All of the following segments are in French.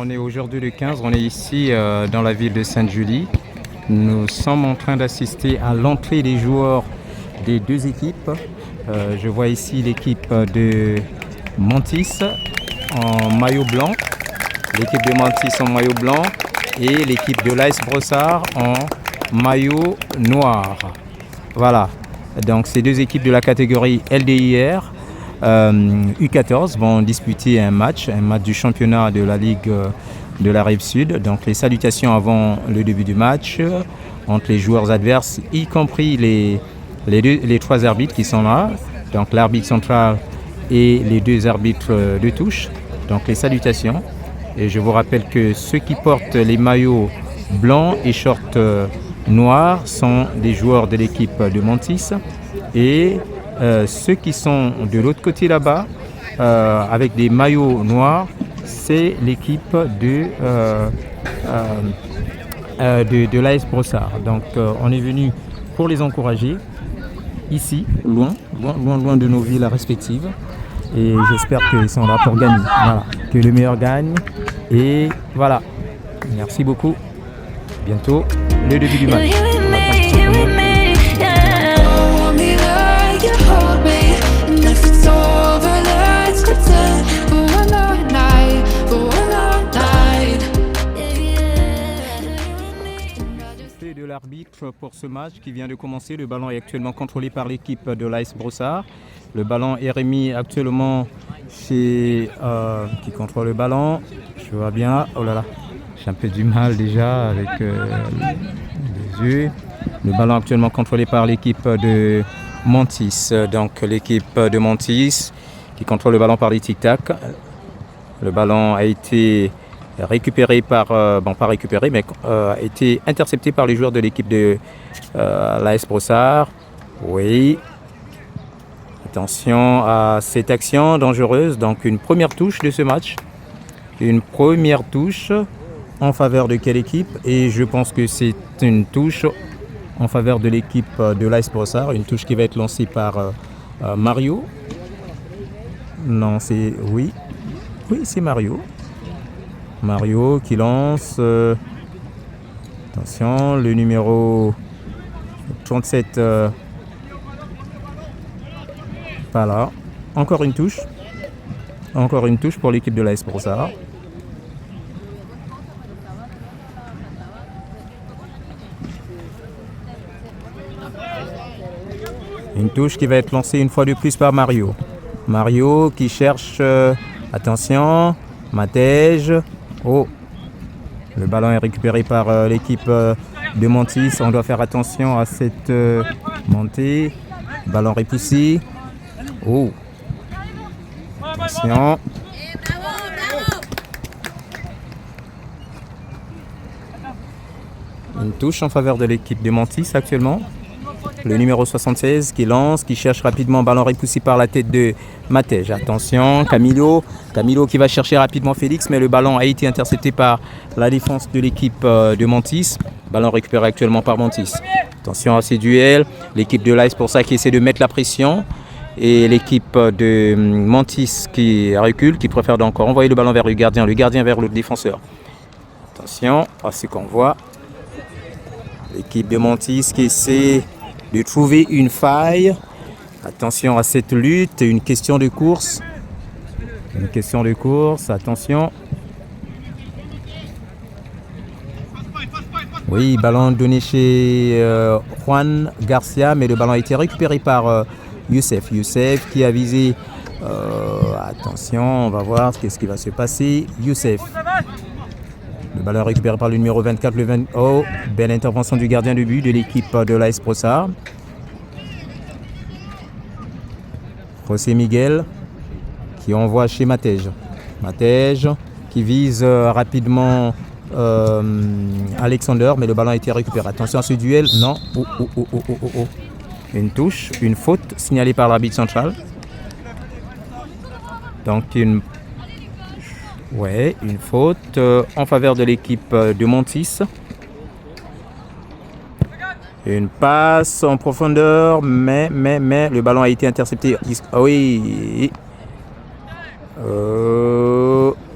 on est aujourd'hui le 15, on est ici dans la ville de Sainte-Julie. Nous sommes en train d'assister à l'entrée des joueurs des deux équipes. Je vois ici l'équipe de Mantis en maillot blanc, l'équipe de Mantis en maillot blanc et l'équipe de l'AS Brossard en maillot noir. Voilà, donc ces deux équipes de la catégorie LDIR U14 vont disputer un match du championnat de la Ligue de la Rive-Sud. Donc les salutations avant le début du match entre les joueurs adverses, y compris les trois arbitres qui sont là. Donc l'arbitre central et les deux arbitres de touche. Donc les salutations. Et je vous rappelle que ceux qui portent les maillots blancs et shorts noirs sont des joueurs de l'équipe de Mantis. Et ceux qui sont de l'autre côté là-bas, avec des maillots noirs, c'est l'équipe de l'AS Brossard. Donc on est venu pour les encourager, ici, loin de nos villes respectives. Et j'espère qu'ils sont là pour gagner. Voilà. Que le meilleur gagne. Et voilà. Merci beaucoup. Bientôt, le début du match. De l'arbitre pour ce match qui vient de commencer. Le ballon est actuellement contrôlé par l'équipe de l'AS Brossard. Le ballon est remis actuellement chez qui contrôle le ballon. Je vois bien. Oh là là, j'ai un peu du mal déjà avec les yeux. Le ballon actuellement contrôlé par l'équipe de Mantis. Donc l'équipe de Mantis qui contrôle le ballon par les tic-tac. Le ballon a été récupéré par, pas récupéré, mais a été intercepté par les joueurs de l'équipe de l'AS Brossard. Oui. Attention à cette action dangereuse. Donc une première touche de ce match. Une première touche en faveur de quelle équipe? Et je pense que c'est une touche en faveur de l'équipe de l'AS Brossard. Une touche qui va être lancée par Mario. Non, c'est... Oui, c'est Mario. Mario qui lance, attention, le numéro 37, pas là, encore une touche pour l'équipe de l'AS Brossard. Une touche qui va être lancée une fois de plus par Mario. Mario qui cherche, attention, Matej. Oh, le ballon est récupéré par l'équipe de Mantis. On doit faire attention à cette montée. Ballon repoussé. Oh, attention. Une touche en faveur de l'équipe de Mantis actuellement. Le numéro 76 qui lance, qui cherche rapidement, ballon repoussé par la tête de Matej. Attention, Camilo qui va chercher rapidement Félix, mais le ballon a été intercepté par la défense de l'équipe de Mantis. Ballon récupéré actuellement par Mantis. Attention à ces duels, l'équipe de l'AS pour ça qui essaie de mettre la pression. Et l'équipe de Mantis qui recule, qui préfère donc envoyer le ballon vers le gardien vers le défenseur. Attention à ce qu'on voit. L'équipe de Mantis qui essaie de trouver une faille. Attention à cette lutte, une question de course. Attention. Oui, ballon donné chez Juan Garcia, mais le ballon a été récupéré par Youssef. Youssef qui a visé. Attention, on va voir ce qui va se passer. Youssef. Le ballon récupéré par le numéro 24, Oh, belle intervention du gardien de but de l'équipe de l'AS Brossard. José Miguel qui envoie chez Matej. Matej qui vise rapidement Alexander, mais le ballon a été récupéré. Attention à ce duel. Non. Oh. Une touche, une faute signalée par l'arbitre central. Donc une faute en faveur de l'équipe de Mantis. Une passe en profondeur, mais le ballon a été intercepté. Oui.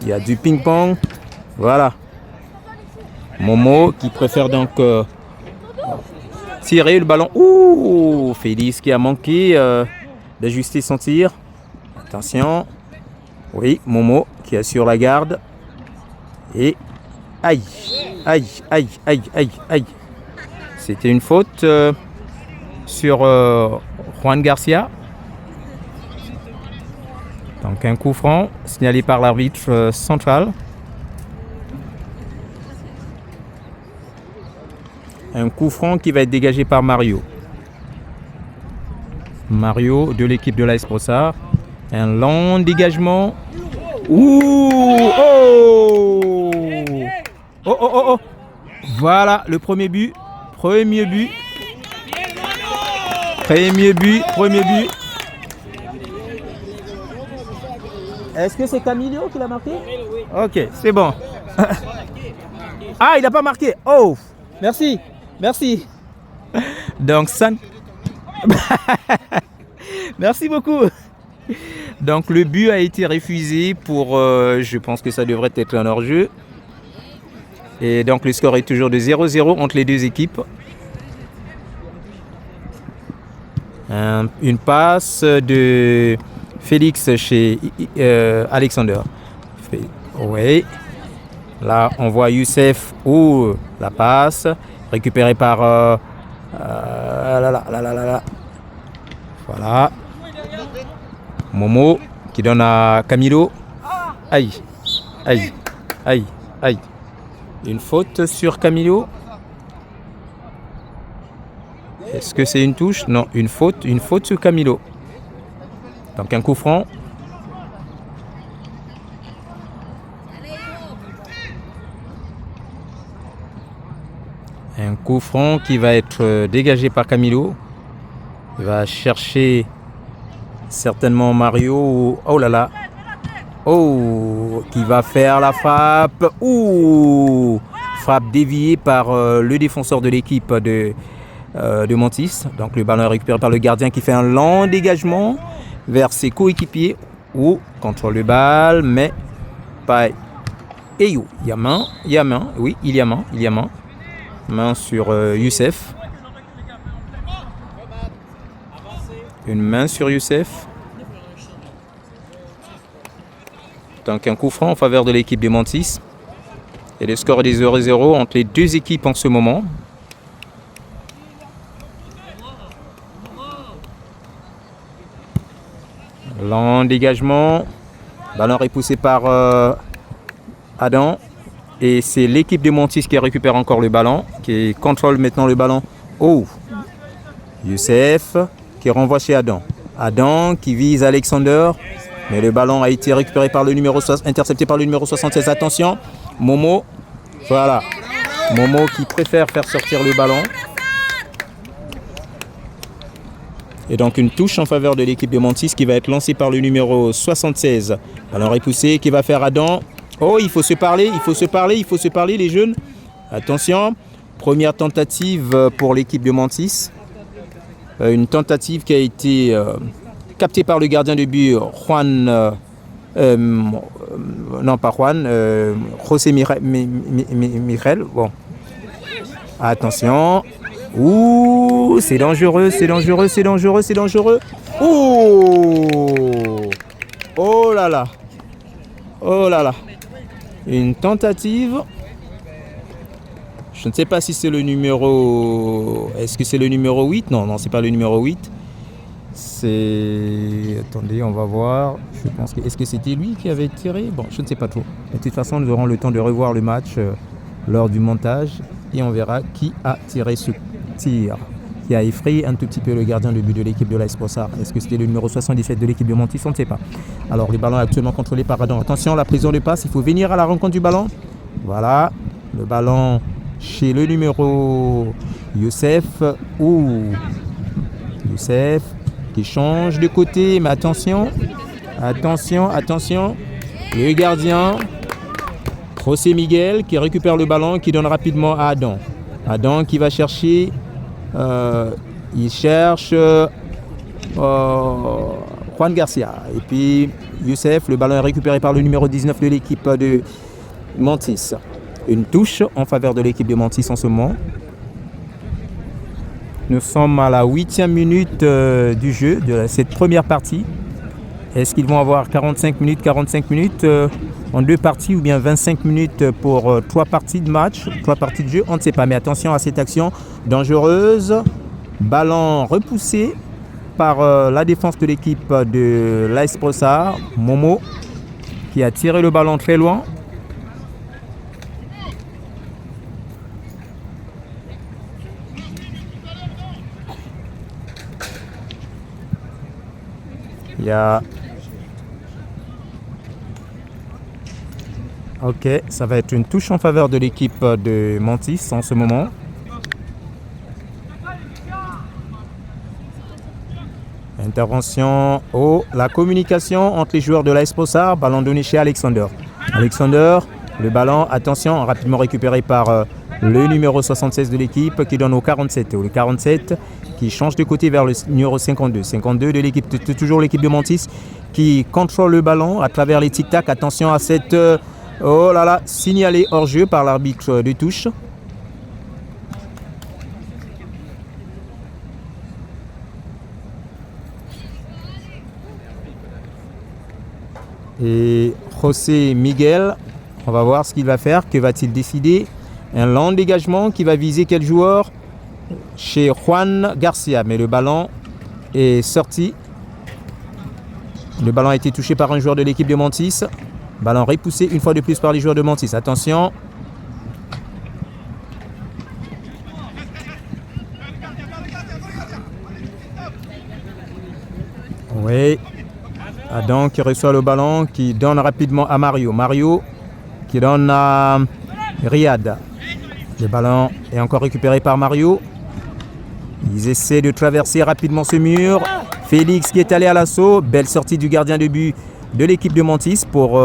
Il y a du ping-pong. Voilà. Momo qui préfère donc tirer le ballon. Ouh, Félix qui a manqué d'ajuster son tir. Attention. Oui, Momo qui assure la garde. Et aïe, aïe, aïe, aïe, aïe, aïe. C'était une faute sur Juan Garcia. Donc un coup franc signalé par l'arbitre central. Un coup franc qui va être dégagé par Mario. Mario de l'équipe de l'AS Brossard. Un long dégagement. Ouh! Oh! Oh, oh, oh, oh! Voilà le premier but. Premier but. Premier but. Premier but. Est-ce que c'est Camilo qui l'a marqué? Ok, c'est bon. Ah, il n'a pas marqué. Oh! Merci. Merci. Donc, ça... Merci beaucoup. Donc, le but a été refusé pour... je pense que ça devrait être un hors-jeu. Et donc, le score est toujours de 0-0 entre les deux équipes. Une passe de Félix chez Alexander. Oui. Là, on voit Youssef ou la passe récupérée par... Voilà. Momo qui donne à Camilo. Aïe, aïe, aïe, aïe. Une faute sur Camilo. Est-ce que c'est une touche? Non, une faute sur Camilo. Donc un coup franc. Un coup franc qui va être dégagé par Camilo. Il va chercher certainement Mario. Oh là là. Oh, qui va faire la frappe. Ouh, frappe déviée par le défenseur de l'équipe de Montis. Donc le ballon est récupéré par le gardien qui fait un long dégagement vers ses coéquipiers. Ou contrôle le balle, mais pas. Et il y a main, oui, il y a main. Main sur Youssef. Une main sur Youssef. Donc un coup franc en faveur de l'équipe de Montis. Et le score est des 0-0 entre les deux équipes en ce moment. Long dégagement. Ballon repoussé par Adam. Et c'est l'équipe de Montis qui récupère encore le ballon, qui contrôle maintenant le ballon. Oh! Youssef qui renvoie chez Adam. Adam qui vise Alexander. Mais le ballon a été récupéré par le numéro 60, intercepté par le numéro 76. Attention, Momo. Voilà. Momo qui préfère faire sortir le ballon. Et donc une touche en faveur de l'équipe de Montis qui va être lancée par le numéro 76. Ballon repoussé qui va faire Adam. Oh, il faut se parler les jeunes. Attention, première tentative pour l'équipe de Montis. Une tentative qui a été captée par le gardien de but, Juan. Non, pas Juan, José Michel. Bon. Attention. Ouh, c'est dangereux. Ouh. Oh là là. Une tentative. Je ne sais pas si c'est le numéro... Est-ce que c'est le numéro 8? Non, c'est pas le numéro 8. C'est... Attendez, on va voir. Je pense que... Est-ce que c'était lui qui avait tiré? Bon, je ne sais pas trop. De toute façon, nous aurons le temps de revoir le match lors du montage. Et on verra qui a tiré ce tir. Qui a effrayé un tout petit peu le gardien de but de l'équipe de l'AS Brossard. Est-ce que c'était le numéro 77 de l'équipe de Montis? On ne sait pas. Alors, le ballon est actuellement contrôlé par Adam. Attention, la prison de passe. Il faut venir à la rencontre du ballon. Voilà. Le ballon chez le numéro Youssef. Youssef qui change de côté. Mais attention. Le gardien, José Miguel, qui récupère le ballon, qui donne rapidement à Adam. Adam qui va chercher... il cherche Juan Garcia. Et puis Youssef, le ballon est récupéré par le numéro 19 de l'équipe Mantis. Une touche en faveur de l'équipe de Mantis en ce moment. Nous sommes à la 8e minute du jeu de cette première partie. Est-ce qu'ils vont avoir 45 minutes en deux parties ou bien 25 minutes pour 3 parties de match, 3 parties de jeu? On ne sait pas, mais attention à cette action dangereuse. Ballon repoussé par la défense de l'équipe de l'AS Brossard. Momo qui a tiré le ballon très loin. Il y a... Ok, ça va être une touche en faveur de l'équipe de Mantis en ce moment. Intervention. Oh, la communication entre les joueurs de l'AS Brossard. Ballon donné chez Alexander. Alexander, le ballon, attention, rapidement récupéré par le numéro 76 de l'équipe qui donne au 47. Le 47 qui change de côté vers le numéro 52. 52 de l'équipe, toujours l'équipe de Mantis qui contrôle le ballon à travers les tic-tac. Attention à cette... oh là là, signalé hors jeu par l'arbitre de touche. Et José Miguel, on va voir ce qu'il va faire, que va-t-il décider? Un long dégagement qui va viser quel joueur? Chez Juan Garcia, mais le ballon est sorti. Le ballon a été touché par un joueur de l'équipe de Mantis. Ballon repoussé une fois de plus par les joueurs de Mantis. Attention. Oui. Adam qui reçoit le ballon, qui donne rapidement à Mario. Mario qui donne à Riyad. Le ballon est encore récupéré par Mario. Ils essaient de traverser rapidement ce mur. Félix qui est allé à l'assaut. Belle sortie du gardien de but de l'équipe de Mantis pour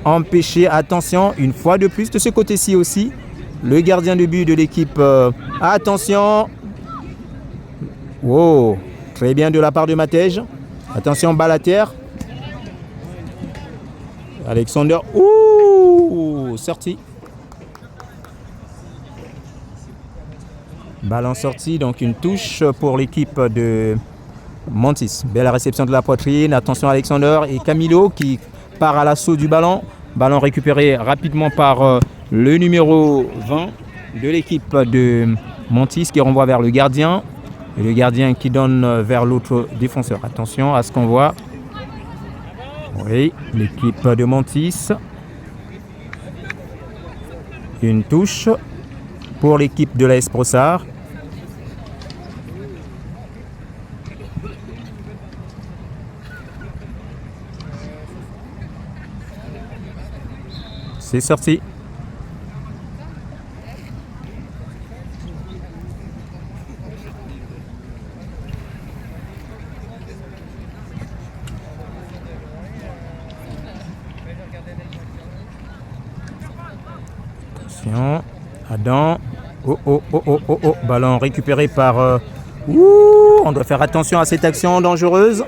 empêcher. Attention, une fois de plus de ce côté-ci aussi. Le gardien de but de l'équipe. Attention. Wow. Très bien de la part de Matej. Attention, balle à terre. Alexander. Ouh, sorti. Ballon sorti, donc une touche pour l'équipe de Mantis. Belle réception de la poitrine. Attention Alexander et Camilo qui part à l'assaut du ballon. Ballon récupéré rapidement par le numéro 20 de l'équipe de Mantis qui renvoie vers le gardien. Et le gardien qui donne vers l'autre défenseur. Attention à ce qu'on voit. Oui, l'équipe de Mantis. Une touche pour l'équipe de l'AS Brossard. C'est sorti. Attention. Adam. Oh. Ballon récupéré par... on doit faire attention à cette action dangereuse.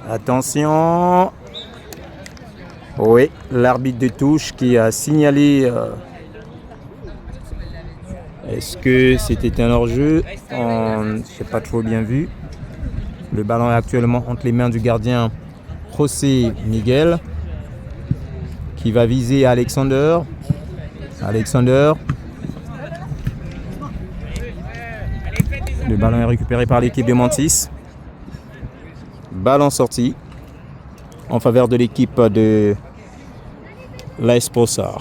Attention. Oui, l'arbitre de touche qui a signalé... Est-ce que c'était un hors-jeu? Je n'ai pas trop bien vu. Le ballon est actuellement entre les mains du gardien José Miguel qui va viser Alexander. Alexander. Le ballon est récupéré par l'équipe de Mantis. Ballon sorti en faveur de l'équipe de l'AS Brossard.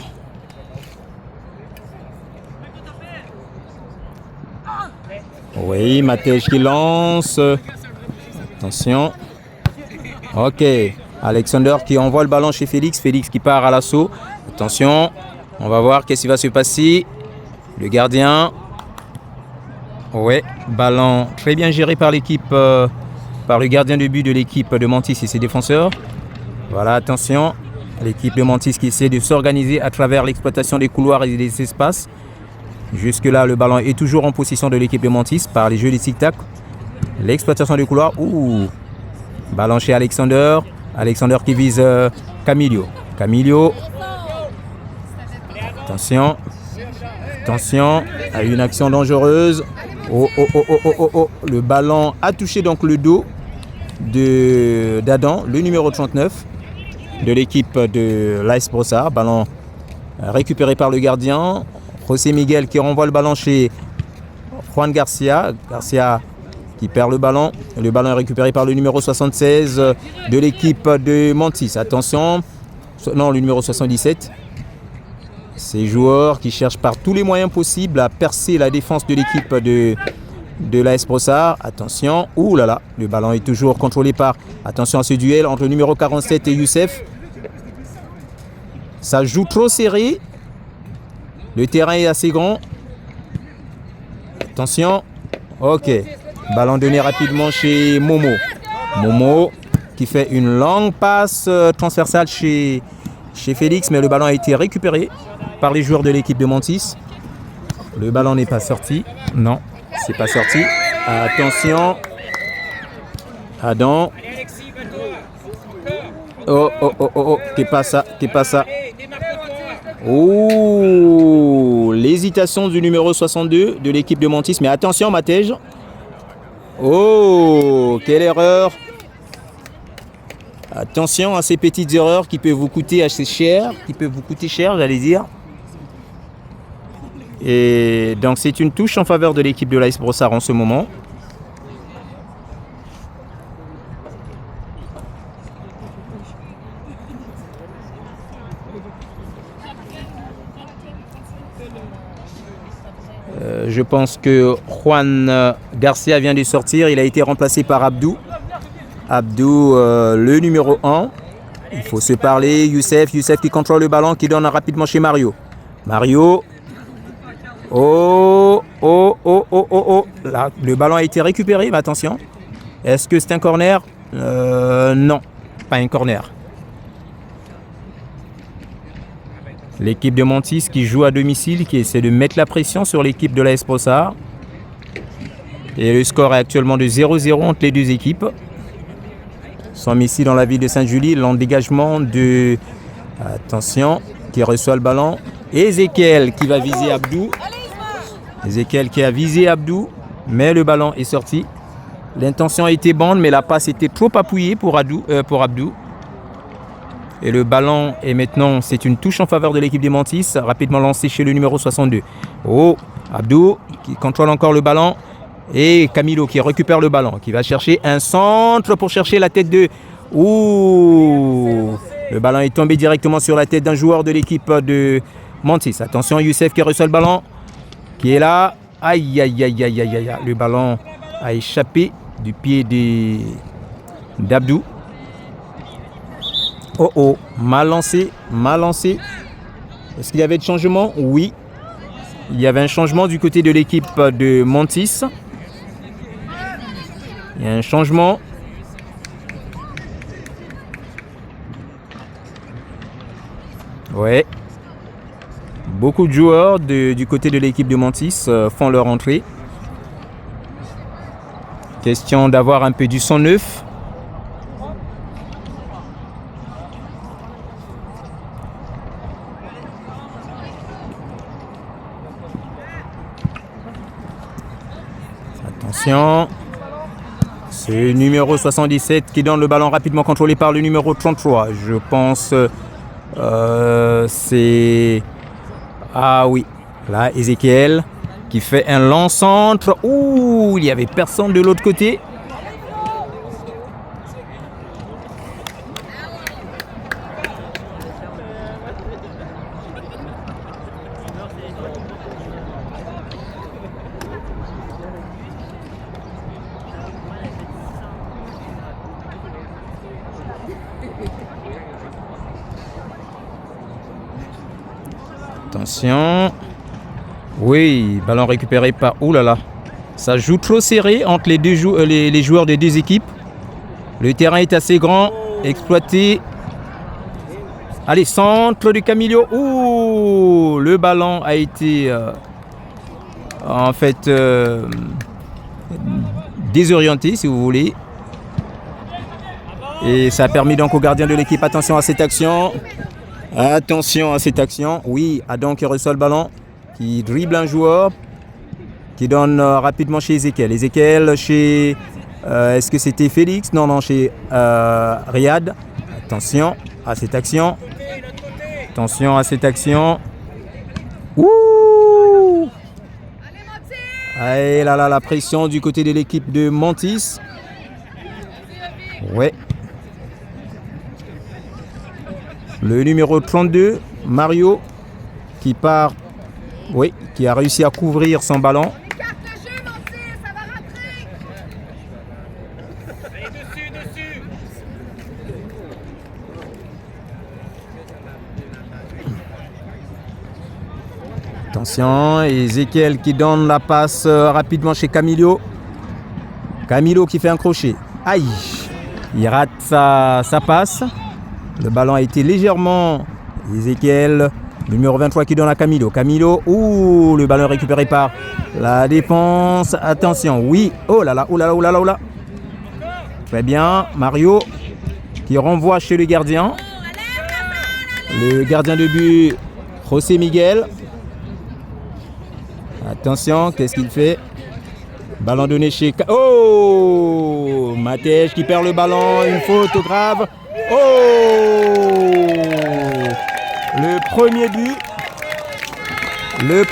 Oui, Matej qui lance. Attention. Ok. Alexander qui envoie le ballon chez Félix. Félix qui part à l'assaut. Attention. On va voir qu'est-ce qui va se passer. Le gardien. Ouais. Ballon très bien géré par l'équipe. Par le gardien de but de l'équipe de Mantis et ses défenseurs. Voilà, attention. L'équipe de Mantis qui essaie de s'organiser à travers l'exploitation des couloirs et des espaces. Jusque-là, le ballon est toujours en possession de l'équipe de Mantis par les jeux des tic-tac. L'exploitation des couloirs. Ouh. Ballon chez Alexander. Alexander qui vise Camilo. Camilo. Attention. Attention à une action dangereuse. Oh, oh, oh, oh, oh, oh, oh. Le ballon a touché donc le dos d'Adam, le numéro 39 de l'équipe de l'AS Brossard. Ballon récupéré par le gardien. José Miguel qui renvoie le ballon chez Juan Garcia. Garcia qui perd le ballon. Le ballon est récupéré par le numéro 76 de l'équipe de Mantis. Attention. Non, le numéro 77. Ces joueurs qui cherchent par tous les moyens possibles à percer la défense de l'équipe de l'AS Brossard. Attention. Ouh là là. Le ballon est toujours contrôlé par... Attention à ce duel entre le numéro 47 et Youssef. Ça joue trop serré. Le terrain est assez grand. Attention. Ok. Ballon donné rapidement chez Momo. Momo qui fait une longue passe transversale chez Félix, mais le ballon a été récupéré par les joueurs de l'équipe de Mantis. Le ballon n'est pas sorti. Non, c'est pas sorti. Attention. Adam. Oh, oh, oh, oh, oh. Qu'est pas ça, qu'est pas ça. Oh, l'hésitation du numéro 62 de l'équipe de Mantis. Mais attention, Matej. Oh, quelle erreur. Attention à ces petites erreurs qui peuvent vous coûter assez cher. J'allais dire. Et donc, c'est une touche en faveur de l'équipe de l'AS Brossard en ce moment. Je pense que Juan Garcia vient de sortir. Il a été remplacé par Abdou. Abdou, le numéro 1. Il faut se parler. Youssef qui contrôle le ballon, qui donne rapidement chez Mario. Mario. Oh, oh, oh, oh, oh, oh. Là, le ballon a été récupéré, mais attention. Est-ce que c'est un corner? Non, pas un corner. L'équipe de Mantis qui joue à domicile, qui essaie de mettre la pression sur l'équipe de l'AS Brossard. Et le score est actuellement de 0-0 entre les deux équipes. Nous sommes ici dans la ville de Sainte-Julie. L'endégagement de... Attention, qui reçoit le ballon. Ezekiel qui va viser Abdou. Ezekiel qui a visé Abdou, mais le ballon est sorti. L'intention était bonne, mais la passe était trop appuyée pour Abdou. Et le ballon est maintenant, c'est une touche en faveur de l'équipe des Mantis, rapidement lancé chez le numéro 62. Oh, Abdou qui contrôle encore le ballon. Et Camilo qui récupère le ballon, qui va chercher un centre pour chercher la tête de... Ouh, le ballon est tombé directement sur la tête d'un joueur de l'équipe de Mantis. Attention, Youssef qui reçoit le ballon, qui est là. Aïe, aïe, aïe, aïe, aïe, aïe. Le ballon a échappé du pied d'Abdou. Oh oh, mal lancé, mal lancé. Est-ce qu'il y avait de changement? Oui. Il y avait un changement du côté de l'équipe de Mantis. Il y a un changement. Ouais. Beaucoup de joueurs du côté de l'équipe de Mantis font leur entrée. Question d'avoir un peu du son neuf. Attention. C'est le numéro 77 qui donne le ballon rapidement contrôlé par le numéro 33. Je pense c'est... Ah oui. Là, Ezekiel qui fait un long centre. Ouh, il n'y avait personne de l'autre côté. Attention. Oui, ballon récupéré par... Ouh là là. Ça joue trop serré entre les joueurs des deux équipes. Le terrain est assez grand. Exploité. Allez, centre de Camilo. Ouh, le ballon a été en fait désorienté, si vous voulez. Et ça a permis donc au gardien de l'équipe, attention à cette action. Attention à cette action. Oui, Adam qui reçoit le ballon, qui dribble un joueur, qui donne rapidement chez Ezekiel. Ezekiel chez... est-ce que c'était Félix? Non, chez Riyad. Attention à cette action. Attention à cette action. Ouh! Allez, là, la pression du côté de l'équipe de Mantis. Ouais. Le numéro 32, Mario, qui part, oui, qui a réussi à couvrir son ballon. Attention, Ezekiel qui donne la passe rapidement chez Camilo. Camilo qui fait un crochet. Aïe, il rate sa passe. Le ballon a été légèrement... Ezekiel, numéro 23 qui donne à Camilo. Camilo, ouh, le ballon récupéré par la défense. Attention, oui, oh là là. Très bien, Mario qui renvoie chez le gardien. Le gardien de but, José Miguel. Attention, qu'est-ce qu'il fait? Ballon donné chez... Oh! Matej qui perd le ballon, une faute grave. Oh! Le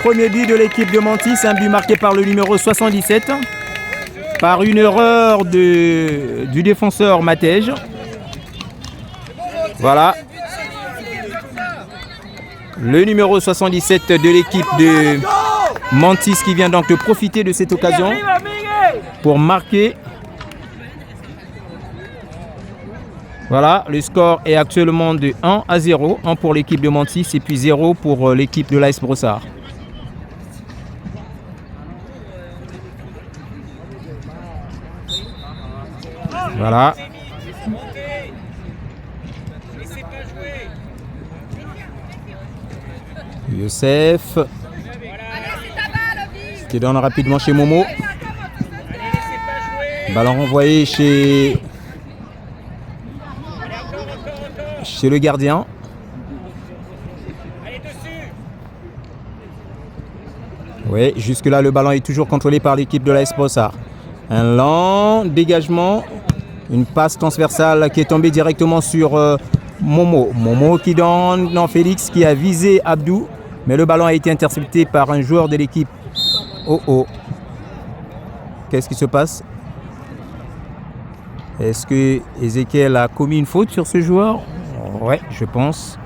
premier but de l'équipe de Mantis, un but marqué par le numéro 77, par une erreur du défenseur Matej. Voilà. Le numéro 77 de l'équipe de Mantis qui vient donc de profiter de cette occasion pour marquer. Voilà, le score est actuellement de 1-0, 1 pour l'équipe de Mantis et puis 0 pour l'équipe de l'AS Brossard. Voilà. Youssef qui donne rapidement chez Momo. Ballon renvoyé chez le gardien. Oui, jusque-là, le ballon est toujours contrôlé par l'équipe de l'AS Brossard. Un lent dégagement. Une passe transversale qui est tombée directement sur Momo. Momo qui donne... Non, Félix qui a visé Abdou. Mais le ballon a été intercepté par un joueur de l'équipe. Oh. Qu'est-ce qui se passe? Est-ce que Ezekiel a commis une faute sur ce joueur? Ouais, je pense.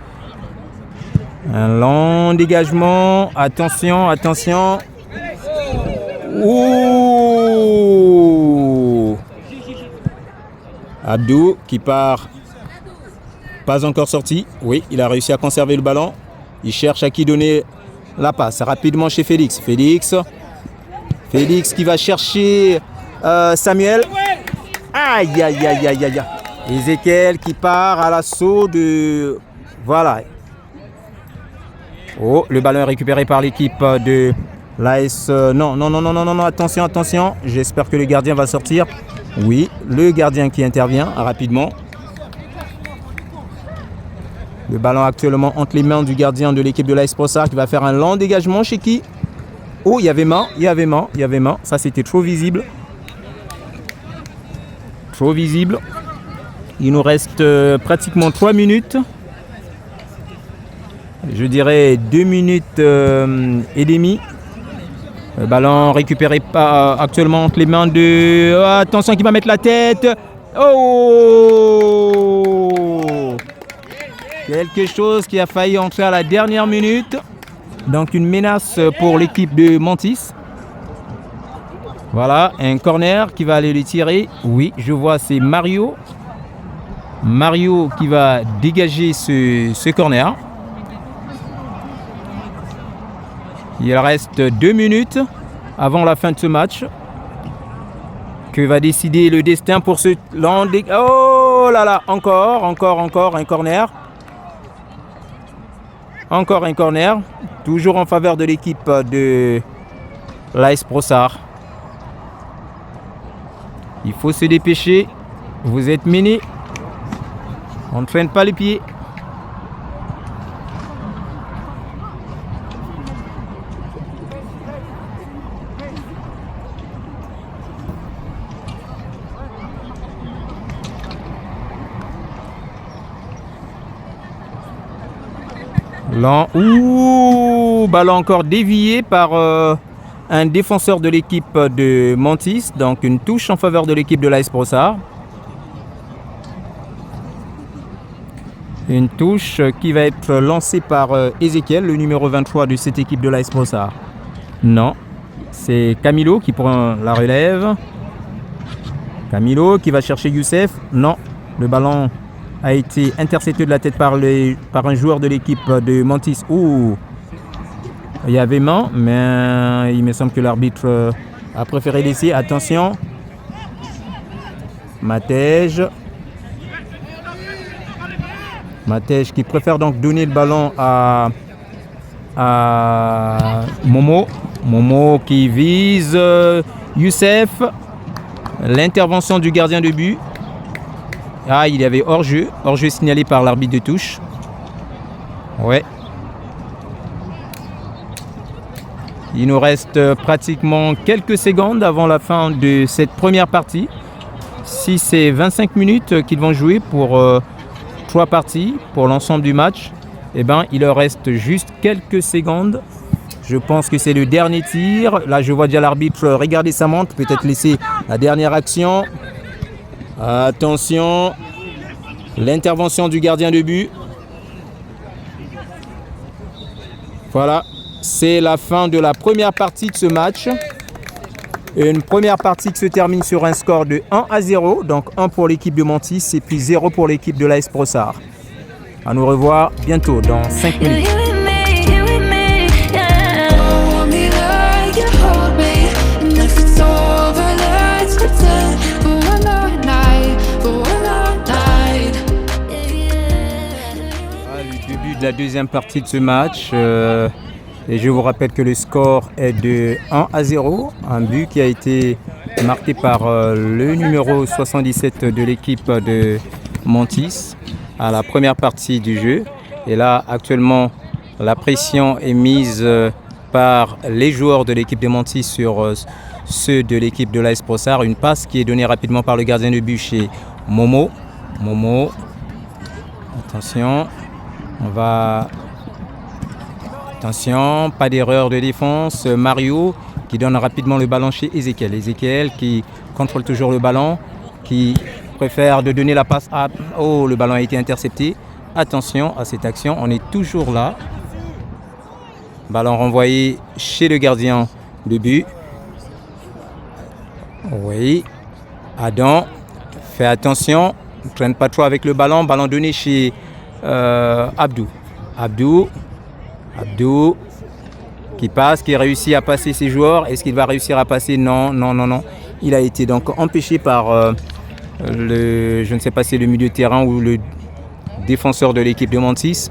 Un long dégagement. Attention. Ouh! Abdou qui part. Pas encore sorti. Oui, il a réussi à conserver le ballon. Il cherche à qui donner la passe. Rapidement chez Félix. Félix qui va chercher Samuel. Aïe. Ezekiel qui part à l'assaut de... Voilà. Oh, le ballon est récupéré par l'équipe de l'AS... Non, attention. J'espère que le gardien va sortir. Oui, le gardien qui intervient rapidement. Le ballon actuellement entre les mains du gardien de l'équipe de l'AS Brossard qui va faire un lent dégagement chez qui? Oh, il y avait main. Ça, c'était trop visible. Il nous reste pratiquement 3 minutes. Je dirais 2 minutes et demie. Le ballon récupéré actuellement entre les mains de... attention qui va mettre la tête. Oh! Quelque chose qui a failli entrer à la dernière minute. Donc une menace pour l'équipe de Mantis. Voilà, un corner qui va aller le tirer. Oui, je vois, c'est Mario. Mario qui va dégager ce corner. Il reste 2 minutes avant la fin de ce match. Que va décider le destin pour ce long dégagement. Oh là là, encore un corner. Encore un corner. Toujours en faveur de l'équipe de l'AS Brossard. Il faut se dépêcher. Vous êtes mené. On ne traîne pas les pieds. Ouh, ballon encore dévié par un défenseur de l'équipe de Mantis. Donc une touche en faveur de l'équipe de l'AS Brossard. Une touche qui va être lancée par Ezekiel, le numéro 23 de cette équipe de l'AS Brossard. Non, c'est Camilo qui prend la relève. Camilo qui va chercher Youssef. Non, le ballon a été intercepté de la tête par un joueur de l'équipe de Mantis. Ouh, il y avait main, mais il me semble que l'arbitre a préféré laisser. Attention, Matej qui préfère donc donner le ballon à Momo. Momo qui vise Youssef. L'intervention du gardien de but. Ah, il y avait hors-jeu. Hors-jeu signalé par l'arbitre de touche. Ouais. Il nous reste pratiquement quelques secondes avant la fin de cette première partie. Si c'est 25 minutes qu'ils vont jouer pour 3 parties, pour l'ensemble du match, eh ben, il leur reste juste quelques secondes. Je pense que c'est le dernier tir. Là, je vois déjà l'arbitre regarder sa montre, peut-être laisser la dernière action. Attention, l'intervention du gardien de but. Voilà, c'est la fin de la première partie de ce match. Une première partie qui se termine sur un score de 1-0. Donc 1 pour l'équipe de Mantis et puis 0 pour l'équipe de l'AS Brossard. À nous revoir bientôt dans 5 minutes. De la deuxième partie de ce match et je vous rappelle que le score est de 1-0, un but qui a été marqué par le numéro 77 de l'équipe de Mantis à la première partie du jeu. Et là actuellement la pression est mise par les joueurs de l'équipe de Mantis sur ceux de l'équipe de l'AS Brossard. Une passe qui est donnée rapidement par le gardien de but chez Momo. Attention. Attention, pas d'erreur de défense. Mario qui donne rapidement le ballon chez Ezekiel. Ezekiel qui contrôle toujours le ballon, qui préfère de donner la passe à... Oh, le ballon a été intercepté. Attention à cette action, on est toujours là. Ballon renvoyé chez le gardien de but. Oui, Adam, fais attention, ne traîne pas trop avec le ballon. Ballon donné chez... Abdou qui passe, qui réussit à passer ses joueurs. Est-ce qu'il va réussir à passer? Non. Il a été donc empêché par je ne sais pas si c'est le milieu de terrain ou le défenseur de l'équipe de Mantis.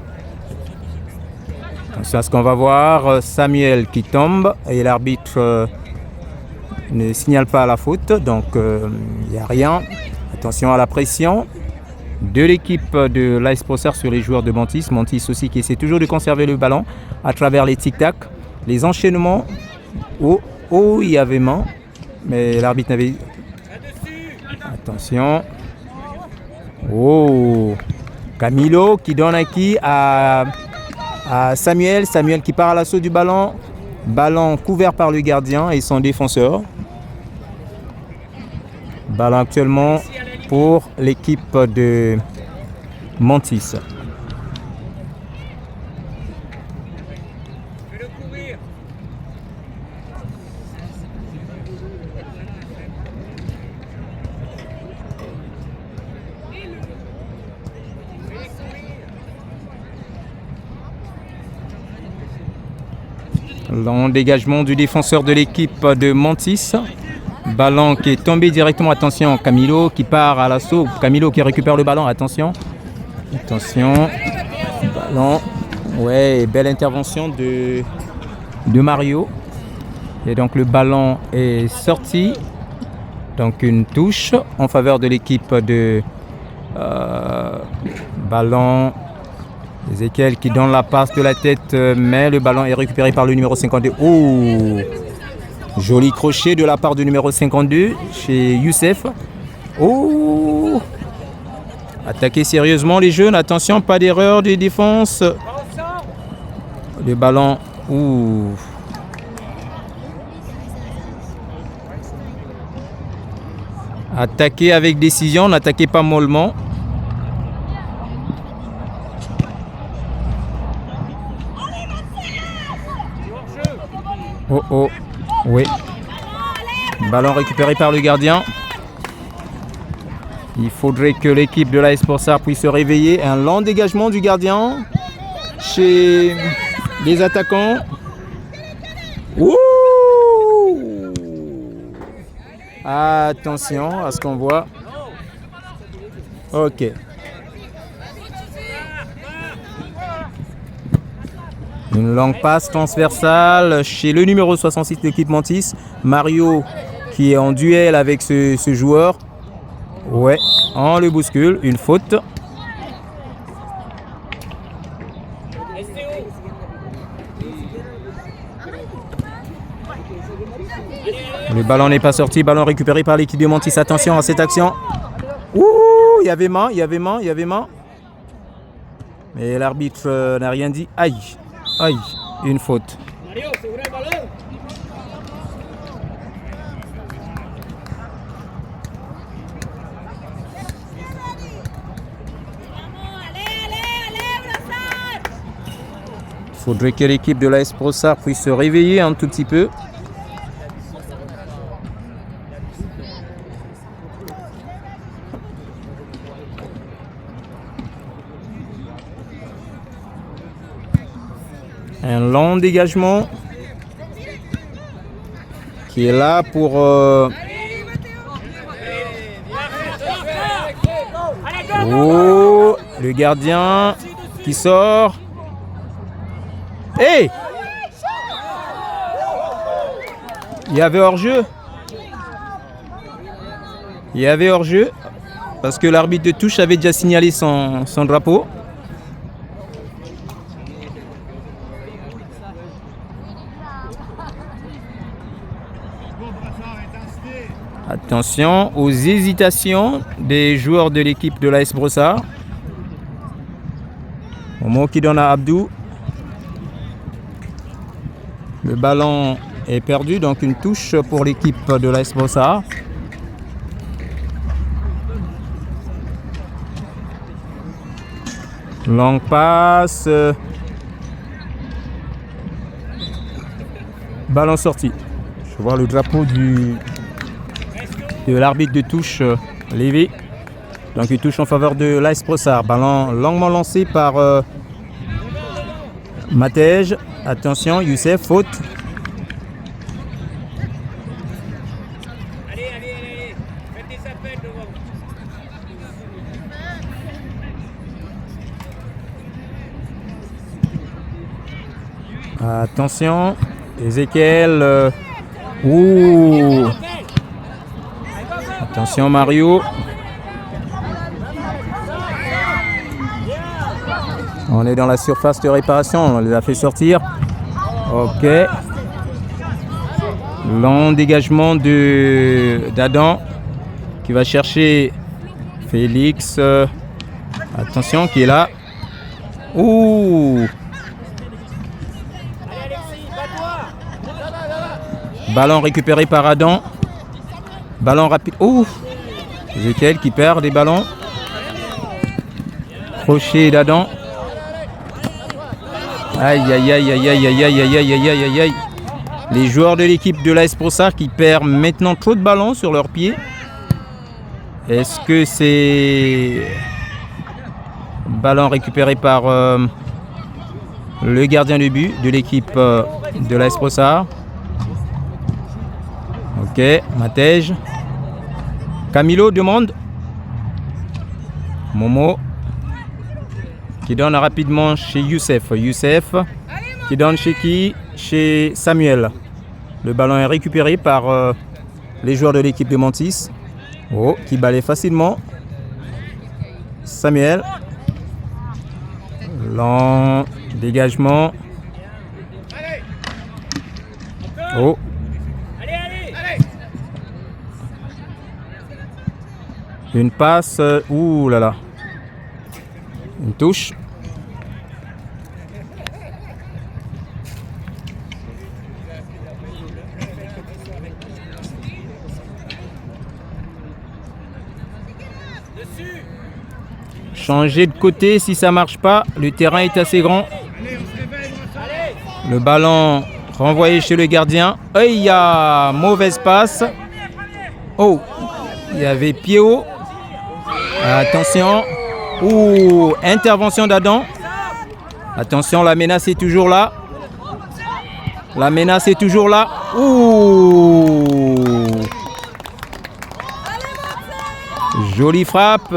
C'est ce qu'on va voir. Samuel qui tombe et l'arbitre ne signale pas la faute, donc il n'y a rien. Attention à la pression de l'équipe de l'AS Brossard sur les joueurs de Mantis. Mantis aussi qui essaie toujours de conserver le ballon à travers les tic-tac, les enchaînements. Oh, il y avait main, mais l'arbitre n'avait... Attention. Oh, Camilo qui donne à qui? À Samuel. Samuel qui part à l'assaut du ballon. Ballon couvert par le gardien et son défenseur. Ballon actuellement pour l'équipe de Mantis. Long dégagement du défenseur de l'équipe de Mantis. Ballon qui est tombé directement. Attention, Camilo qui part à l'assaut. Camilo qui récupère le ballon. Attention. Ballon. Ouais, belle intervention de Mario. Et donc le ballon est sorti. Donc une touche en faveur de l'équipe de ballon. Ezekiel qui donne la passe de la tête, mais le ballon est récupéré par le numéro 52. Oh, joli crochet de la part du numéro 52 chez Youssef. Oh, attaquez sérieusement les jeunes. Attention, pas d'erreur de défense. Le ballon. Ouh. Attaquer avec décision, n'attaquez pas mollement. Oh oh, oui. Ballon récupéré par le gardien. Il faudrait que l'équipe de l'AS Brossard puisse se réveiller. Un lent dégagement du gardien chez les attaquants. Ouh! Attention à ce qu'on voit. Ok. Une longue passe transversale chez le numéro 66 de l'équipe Mantis. Mario qui est en duel avec ce joueur. Ouais, on le bouscule. Une faute. Le ballon n'est pas sorti. Ballon récupéré par l'équipe de Mantis. Attention à cette action. Ouh, il y avait main, il y avait main, il y avait main. Mais l'arbitre n'a rien dit. Aïe. Aïe, une faute. Il faudrait que l'équipe de l'AS Brossard puisse se réveiller un tout petit peu. Un long dégagement qui est là pour oh, le gardien qui sort. Hey! Il y avait hors-jeu. Il y avait hors-jeu parce que l'arbitre de touche avait déjà signalé son drapeau. Attention aux hésitations des joueurs de l'équipe de l'AS Brossard. Momo qui donne à Abdou. Le ballon est perdu, donc une touche pour l'équipe de l'AS Brossard. Longue passe. Ballon sorti. Je vois le drapeau de l'arbitre de touche levé. Donc il touche en faveur de l'AS Brossard. Ballon longuement lancé par Matej. Attention, Youssef, faute. Allez, faites des appels devant. Attention, Ezekiel. Ouh. Attention Mario. On est dans la surface de réparation, on les a fait sortir. Ok. Long dégagement d'Adam qui va chercher Félix. Attention, qui est là. Ouh. Ballon récupéré par Adam. Ballon rapide. Ouh. Ezekiel qui perd des ballons. Crochet d'Adam. Aïe aïe aïe aïe aïe aïe aïe aïe aïe aïe aïe aïe. Les joueurs de l'équipe de l'AS Brossard qui perdent maintenant trop de ballons sur leurs pieds. Est-ce que c'est ballon récupéré par le gardien de but de l'équipe de l'AS Brossard? Ok, Matej. Camilo demande. Momo qui donne rapidement chez Youssef. Youssef qui donne chez qui? Chez Samuel. Le ballon est récupéré par les joueurs de l'équipe de Mantis. Oh, qui balaye facilement. Samuel. Long dégagement. Oh. Une passe. Ouh là là. Une touche. Changer de côté si ça marche pas. Le terrain est assez grand. Le ballon renvoyé chez le gardien. Il y a mauvaise passe. Oh, il y avait pied haut. Attention. Ouh, intervention d'Adam. Attention, la menace est toujours là. La menace est toujours là. Ouh. Jolie frappe.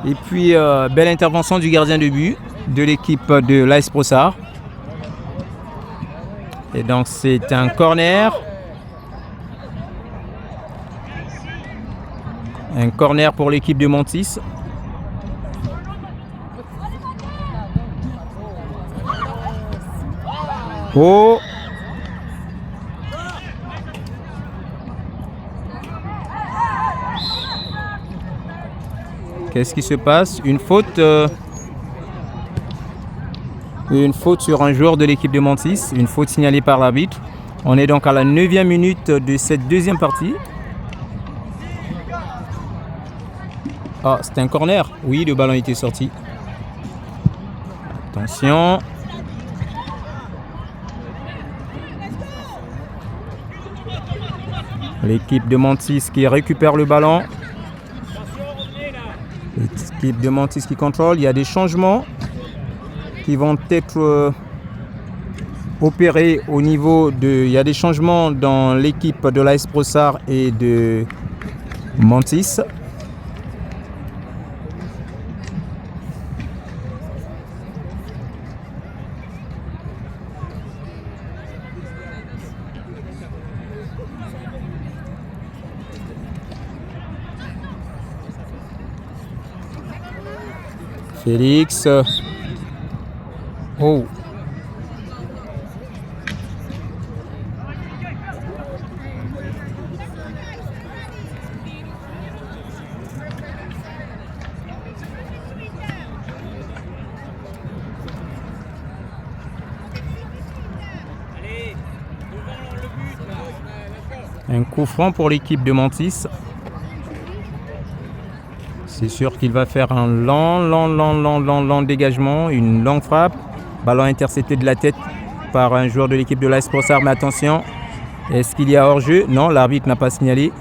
Et puis, belle intervention du gardien de but de l'équipe de l'AS Brossard. Et donc, c'est un corner. Un corner pour l'équipe de Montis. Oh! Qu'est-ce qui se passe? Une faute sur un joueur de l'équipe de Montis. Une faute signalée par l'arbitre. On est donc à la 9e minute de cette deuxième partie. Ah, c'est un corner. Oui, le ballon était sorti. Attention. L'équipe de Montis qui récupère le ballon. L'équipe de Montis qui contrôle. Il y a des changements qui vont être opérés au niveau de... Il y a des changements dans l'équipe de l'AS Brossard et de Montis. Félix. Oh. Un coup franc pour l'équipe de Montis. C'est sûr qu'il va faire un long dégagement, une longue frappe. Ballon intercepté de la tête par un joueur de l'équipe de l'AS Brossard. Mais attention, est-ce qu'il y a hors-jeu? Non, l'arbitre n'a pas signalé.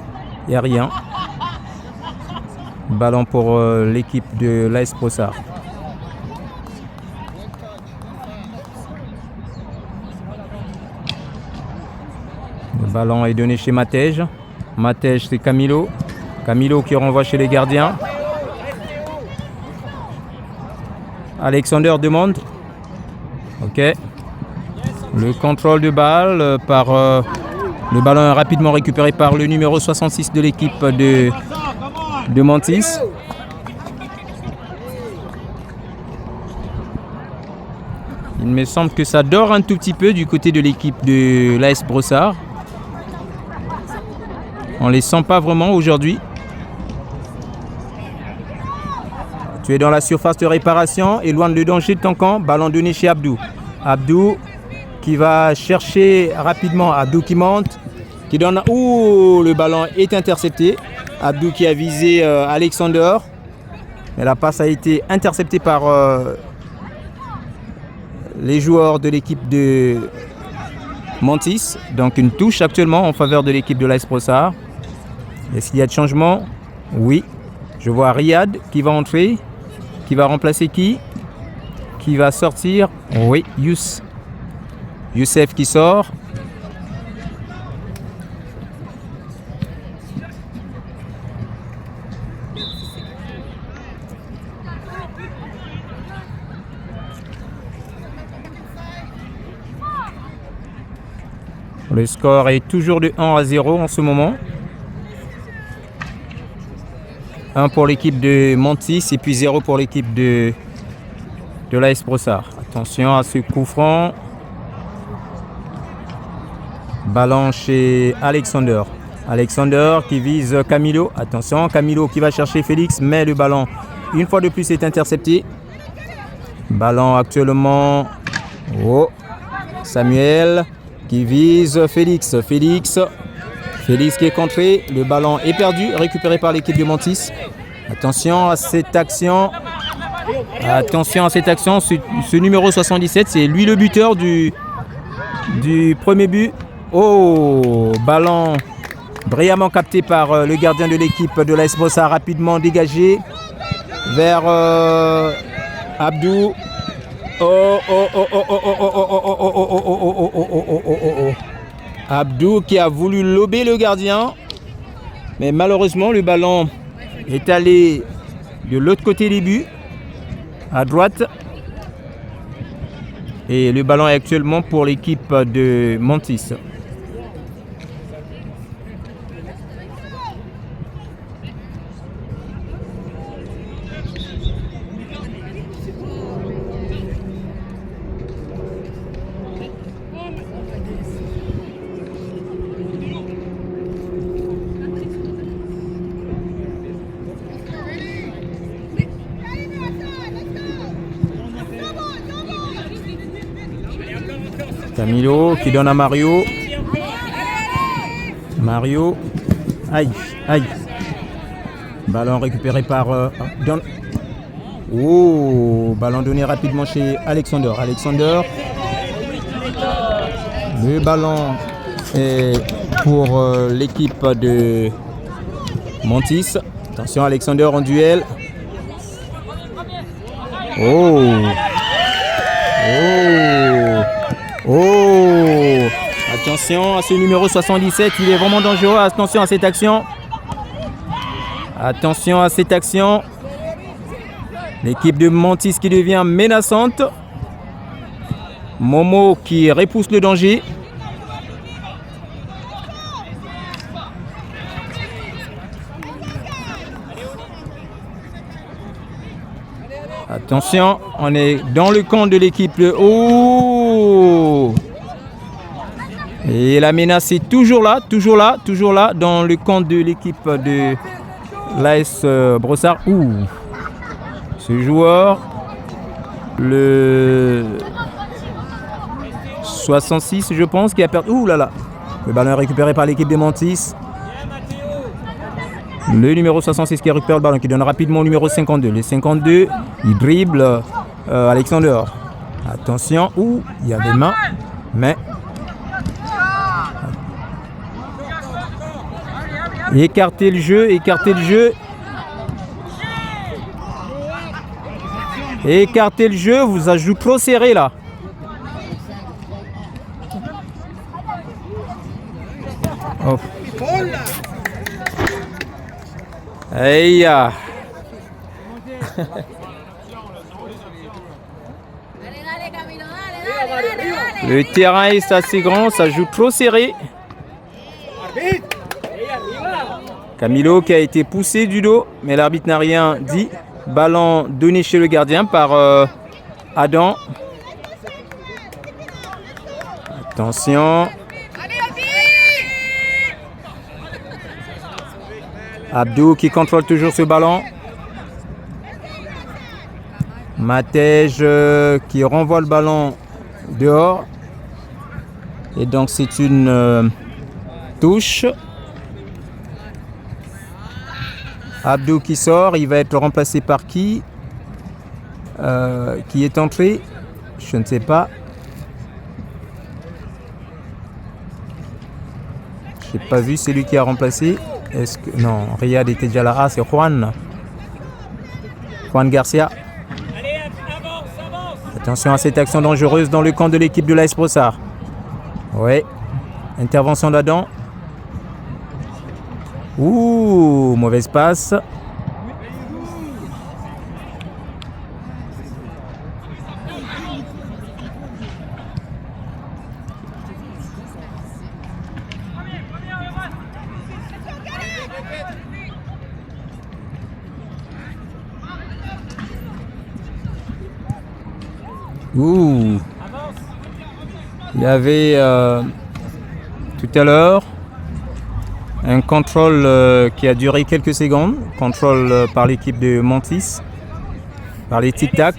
Il n'y a rien. Ballon pour l'équipe de l'AS Brossard. Le ballon est donné chez Matej. Matej, c'est Camilo. Camilo qui renvoie chez les gardiens. Alexander demande. Ok. Le contrôle de balle par le ballon rapidement récupéré par le numéro 66 de l'équipe de Montis. Il me semble que ça dort un tout petit peu du côté de l'équipe de l'AS Brossard. On ne les sent pas vraiment aujourd'hui. Tu es dans la surface de réparation, éloigne le danger de ton camp. Ballon donné chez Abdou. Abdou qui va chercher rapidement. Abdou qui monte. Qui donne. Ouh, le ballon est intercepté. Abdou qui a visé Alexander. Mais la passe a été interceptée par les joueurs de l'équipe de Montis. Donc une touche actuellement en faveur de l'équipe de l'AS Brossard. Est-ce qu'il y a de changement? Oui. Je vois Riyad qui va entrer. Qui va remplacer qui? Qui va sortir? Oui, Youssef qui sort. Le score est toujours de 1-0 en ce moment. 1 pour l'équipe de Montis et puis 0 pour l'équipe de l'AS Brossard. Attention à ce coup franc. Ballon chez Alexander. Alexander qui vise Camilo. Attention, Camilo qui va chercher Félix, mais le ballon, une fois de plus, est intercepté. Ballon actuellement. Oh, Samuel qui vise Félix. Félix qui est contré. Le ballon est perdu, récupéré par l'équipe de Montis. Attention à cette action. Attention à cette action. Ce numéro 77, c'est lui le buteur du premier but. Oh, ballon brillamment capté par le gardien de l'équipe de l'AS Brossard, rapidement dégagé vers Abdou. Abdou qui a voulu lober le gardien, mais malheureusement le ballon est allé de l'autre côté des buts, à droite, et le ballon est actuellement pour l'équipe de Montis. Camilo qui donne à Mario. Mario. Aïe, aïe. Ballon récupéré par... Oh, ballon donné rapidement chez Alexander. Alexander. Le ballon est pour l'équipe de Montis. Attention, Alexander en duel. Oh. Oh. Oh, attention à ce numéro 77, il est vraiment dangereux. Attention à cette action. Attention à cette action. L'équipe de Montis qui devient menaçante. Momo qui repousse le danger. Attention, on est dans le camp de l'équipe. Oh! Et la menace est toujours là, dans le camp de l'équipe de l'AS Brossard. Ouh! Ce joueur, le 66, je pense, qui a perdu. Ouh là là! Le ballon est récupéré par l'équipe de Montis. Le numéro 66 qui récupère le ballon, qui donne rapidement au numéro 52. Le 52, il dribble Alexander. Attention, ouh, il y avait main, mais... Écartez le jeu, écartez le jeu. Écartez le jeu, vous avez joué trop serré là. Oh. Aïe. Le terrain est assez grand, ça joue trop serré. Camilo qui a été poussé du dos, mais l'arbitre n'a rien dit. Ballon donné chez le gardien par Adam. Attention. Abdou qui contrôle toujours ce ballon. Matej qui renvoie le ballon dehors. Et donc c'est une touche. Abdou qui sort, il va être remplacé par qui est entré? Je ne sais pas. Je n'ai pas vu celui qui a remplacé. Est-ce que... Non, Riyad était déjà là. Ah, c'est Juan. Juan Garcia. Attention à cette action dangereuse dans le camp de l'équipe de l'AS Brossard. Ouais. Intervention d'Adam. Ouh, mauvaise passe. Ouh. Il y avait tout à l'heure un contrôle qui a duré quelques secondes. Contrôle par l'équipe de Montis. Par les tic-tac.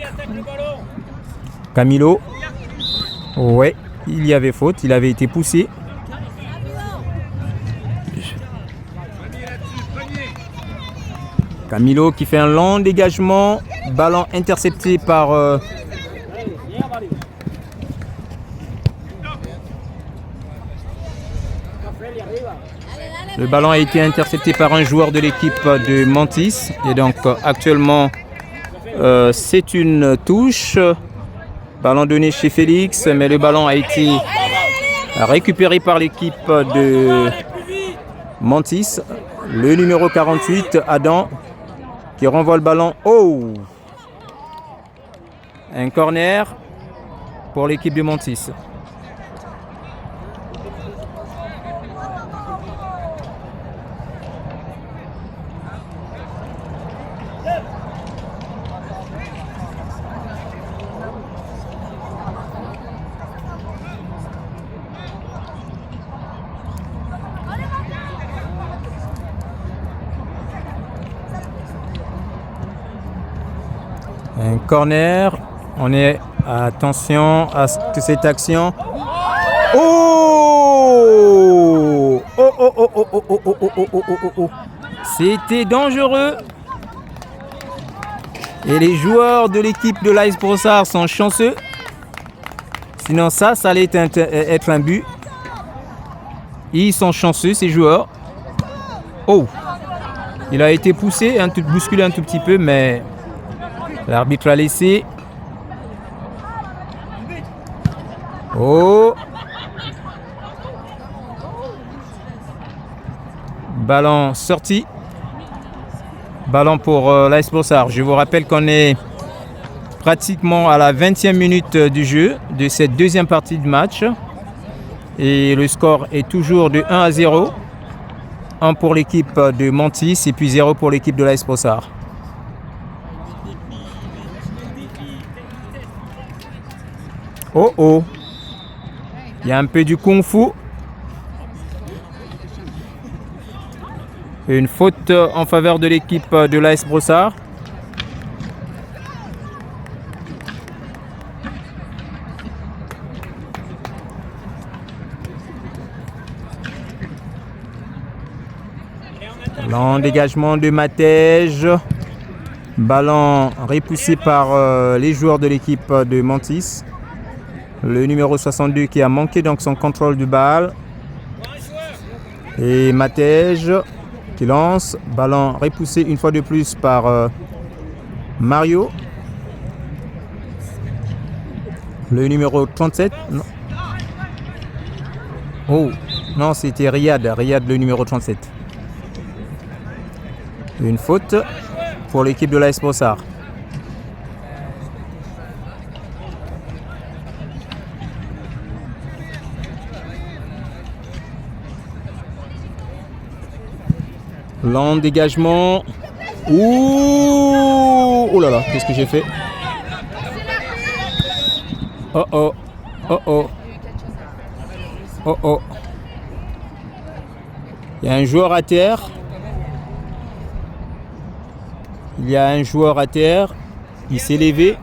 Camilo. Ouais, il y avait faute. Il avait été poussé. Camilo qui fait un long dégagement. Ballon intercepté par le ballon a été intercepté par un joueur de l'équipe de Mantis. Et donc actuellement c'est une touche. Ballon donné chez Félix, mais le ballon a été récupéré par l'équipe de Mantis. Le numéro 48, Adam, qui renvoie le ballon. Oh! Un corner pour l'équipe de Mantis. Un corner. On est attention à cette action. Oh! Oh oh oh oh oh oh oh oh oh oh oh oh. C'était dangereux. Et les joueurs de l'équipe de l'AS Brossard sont chanceux. Sinon ça allait être un but. Ils sont chanceux ces joueurs. Oh! Il a été poussé, bousculé un tout petit peu, mais l'arbitre a laissé. Oh! Ballon sorti. Ballon pour l'AS Brossard. Je vous rappelle qu'on est pratiquement à la 20e minute du jeu de cette deuxième partie du match. Et le score est toujours de 1-0. 1 pour l'équipe de Mantis et puis 0 pour l'équipe de l'AS Brossard. Oh oh! Il y a un peu du kung-fu. Une faute en faveur de l'équipe de l'AS Brossard. Long dégagement de Matej. Ballon repoussé par les joueurs de l'équipe de Mantis. Le numéro 62 qui a manqué donc son contrôle du bal. Et Matej qui lance. Ballon repoussé une fois de plus par Mario. Le numéro 37. Non. Oh, non, c'était Riyad. Riyad, le numéro 37. Une faute pour l'équipe de l'AS Brossard. Long dégagement. Ouh, oh là là, qu'est-ce que j'ai fait? Oh oh, oh oh, oh oh. Il y a un joueur à terre. Il y a un joueur à terre. Il s'est levé.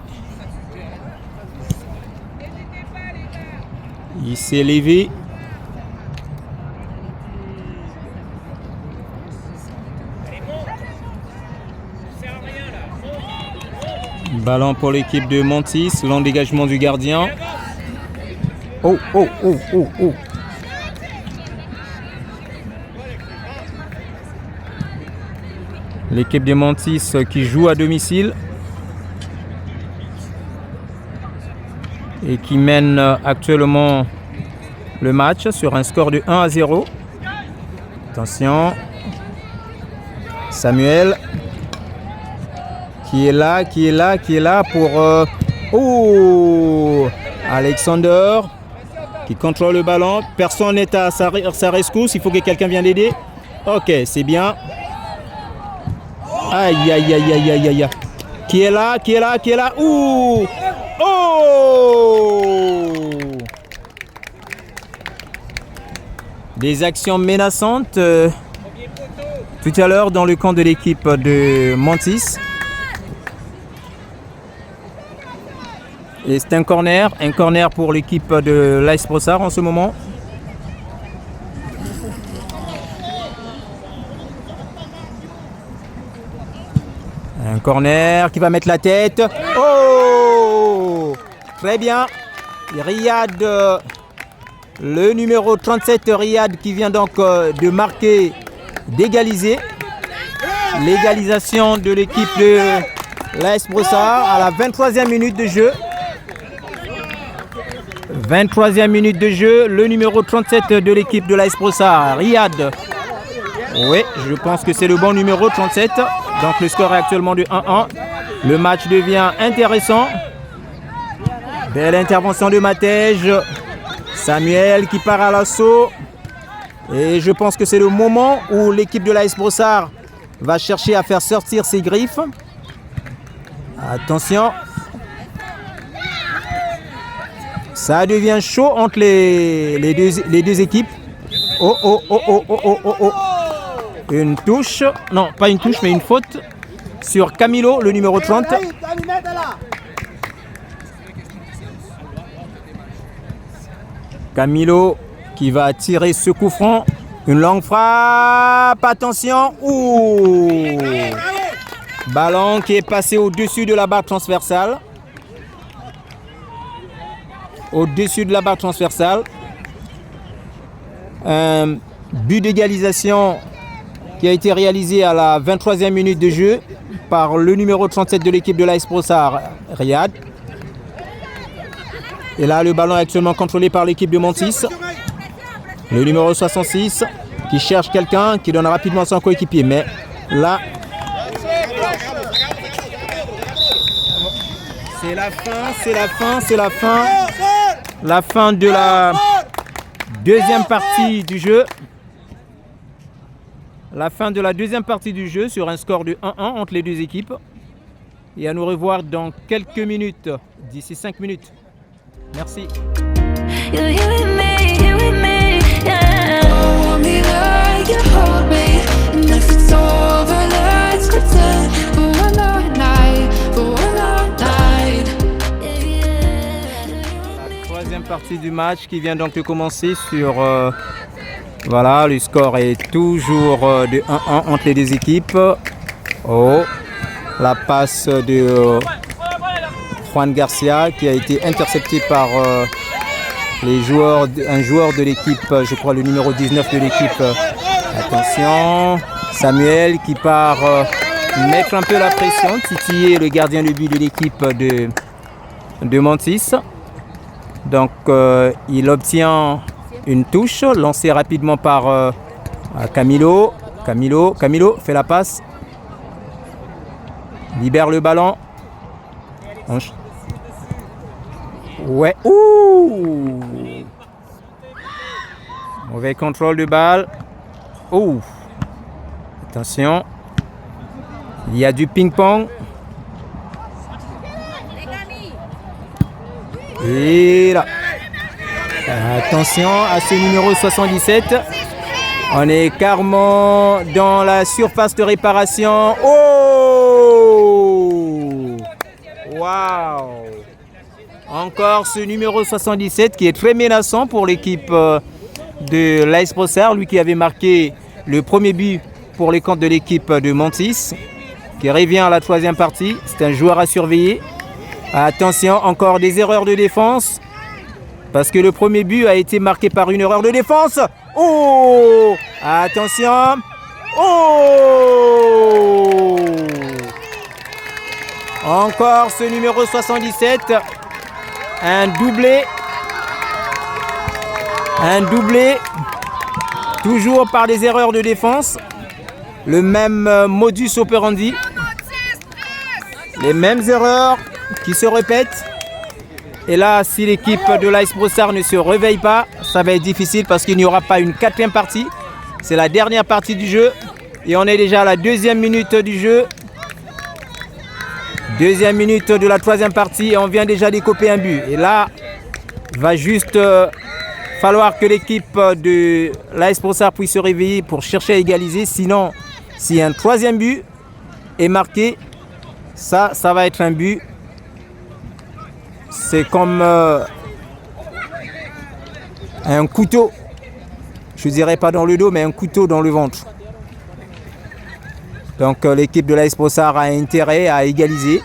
Il s'est levé. Ballon pour l'équipe de Mantis. Long dégagement du gardien. Oh, oh, oh, oh, oh. L'équipe de Mantis qui joue à domicile et qui mène actuellement le match sur un score de 1-0. Attention. Samuel qui est là pour oh, Alexander qui contrôle le ballon. Personne n'est à sa rescousse. Il faut que quelqu'un vienne l'aider. Ok, c'est bien. Aïe, aïe, aïe, aïe, aïe, aïe. Qui est là? Ouh! Oh! Des actions menaçantes tout à l'heure dans le camp de l'équipe de Mantis. Et c'est un corner pour l'équipe de l'AS Brossard en ce moment. Un corner qui va mettre la tête. Oh! Très bien. Riyad, le numéro 37, Riyad, qui vient donc de marquer, d'égaliser. L'égalisation de l'équipe de l'AS Brossard à la 23e minute de jeu. 23e minute de jeu, le numéro 37 de l'équipe de l'AS Brossard, Riyad. Oui, je pense que c'est le bon numéro 37. Donc le score est actuellement de 1-1. Le match devient intéressant. Belle intervention de Matej. Samuel qui part à l'assaut. Et je pense que c'est le moment où l'équipe de l'AS Brossard va chercher à faire sortir ses griffes. Attention. Ça devient chaud entre les deux équipes. Oh, oh, oh, oh, oh, oh, oh, oh. Une touche. Non, pas une touche, mais une faute sur Camilo, le numéro 30. Camilo qui va tirer ce coup franc. Une longue frappe. Attention. Ouh. Ballon qui est passé au-dessus de la barre transversale. Au-dessus de la barre transversale. Un but d'égalisation qui a été réalisé à la 23e minute de jeu par le numéro 37 de l'équipe de l'AS Brossard, Riyad. Et là, le ballon est actuellement contrôlé par l'équipe de Montis. Le numéro 66 qui cherche quelqu'un, qui donne rapidement son coéquipier. Mais là, c'est la fin, c'est la fin, c'est la fin. La fin de la deuxième partie du jeu. La fin de la deuxième partie du jeu sur un score de 1-1 entre les deux équipes. Et à nous revoir dans quelques minutes, d'ici 5 minutes. Merci. La troisième partie du match qui vient donc de commencer sur... voilà, le score est toujours de 1-1 entre les deux équipes. Oh, la passe de Juan Garcia qui a été interceptée par un joueur de l'équipe, je crois le numéro 19 de l'équipe. Attention, Samuel qui part mettre un peu la pression, titiller le gardien de but de l'équipe de Montis. Donc il obtient une touche lancée rapidement par Camilo. Camilo fait la passe. Libère le ballon. Ouais. Ouh. Mauvais contrôle de balle. Ouh. Attention. Il y a du ping-pong. Et là. Attention à ce numéro 77. On est carrément dans la surface de réparation. Oh! Waouh! Encore ce numéro 77 qui est très menaçant pour l'équipe de l'AS Brossard. Lui qui avait marqué le premier but pour les comptes de l'équipe de Montis. Qui revient à la troisième partie. C'est un joueur à surveiller. Attention, encore des erreurs de défense. Parce que le premier but a été marqué par une erreur de défense. Oh! Attention! Oh! Encore ce numéro 77. Un doublé. Un doublé. Toujours par des erreurs de défense. Le même modus operandi. Les mêmes erreurs qui se répètent. Et là, si l'équipe de l'AS Brossard ne se réveille pas, ça va être difficile parce qu'il n'y aura pas une quatrième partie. C'est la dernière partie du jeu. Et on est déjà à la deuxième minute du jeu. Deuxième minute de la troisième partie et on vient déjà d'écoper un but. Et là, il va juste falloir que l'équipe de l'AS Brossard puisse se réveiller pour chercher à égaliser. Sinon, si un troisième but est marqué, ça va être un but. C'est comme un couteau, je dirais pas dans le dos, mais un couteau dans le ventre. Donc l'équipe de l'AS Brossard a intérêt à égaliser.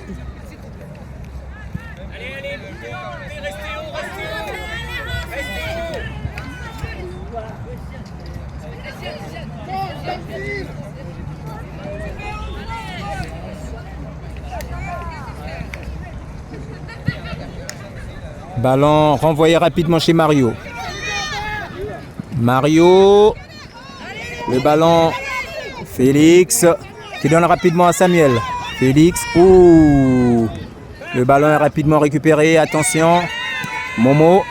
Allez, restez haut, Ballon renvoyé rapidement chez Mario. Mario, le ballon, Félix qui donne rapidement à Samuel. Félix, ouh, le ballon est rapidement récupéré, attention. Momo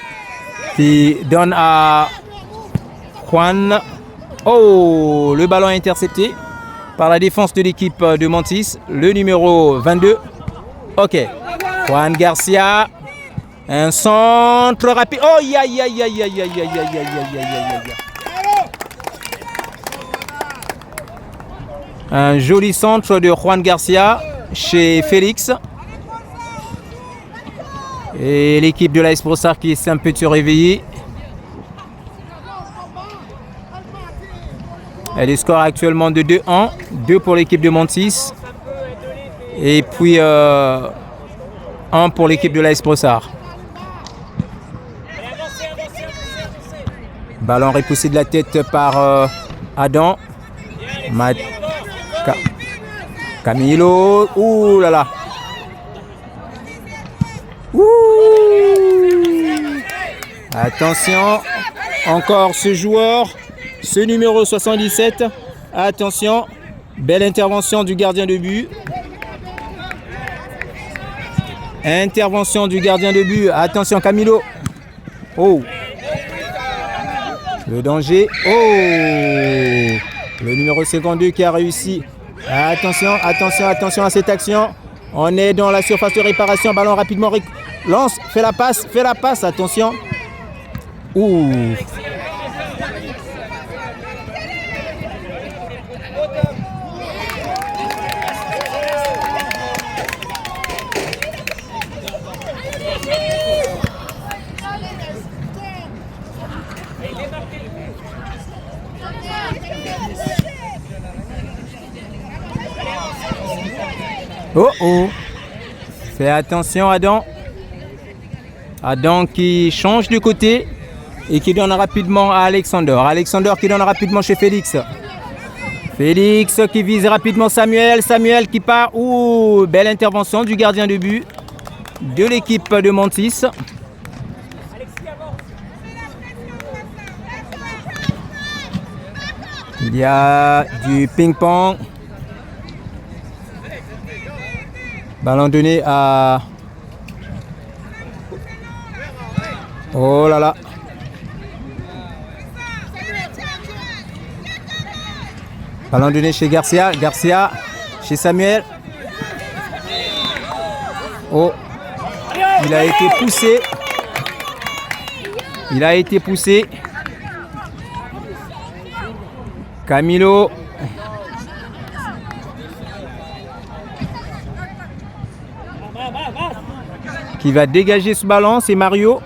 qui donne à Juan. Oh, le ballon est intercepté par la défense de l'équipe de Mantis, le numéro 22. Ok, Juan Garcia. Un centre rapide. Oh, aïe, aïe, aïe, aïe, aïe, aïe, aïe, aïe, aïe, aïe, aïe. Un joli centre de Juan Garcia chez Félix. Et l'équipe de l'AS Brossard qui s'est un peu réveillée. Et le score actuellement de 2-1. 2 pour l'équipe de Mantis. Et puis 1 pour l'équipe de l'AS Brossard. Ballon repoussé de la tête par Adam. Camilo. Ouh là là. Ouh. Attention. Encore ce joueur. Ce numéro 77. Attention. Belle intervention du gardien de but. Intervention du gardien de but. Attention Camilo. Oh. Le danger. Oh. Le numéro 52 qui a réussi. Attention, attention, attention à cette action. On est dans la surface de réparation. Ballon rapidement. Lance. Fais la passe. Attention. Ouh. Oh oh. Fais attention Adam. Adam qui change de côté et qui donne rapidement à Alexander. Alexander qui donne rapidement chez Félix. Félix qui vise rapidement Samuel. Samuel qui part. Ouh, belle intervention du gardien de but de l'équipe de Mantis. Il y a du ping-pong. Ballon donné à... Oh là là. Ballon donné chez Garcia. Garcia chez Samuel. Oh. Il a été poussé. Il a été poussé. Camilo. Qui va dégager ce ballon, c'est Mario.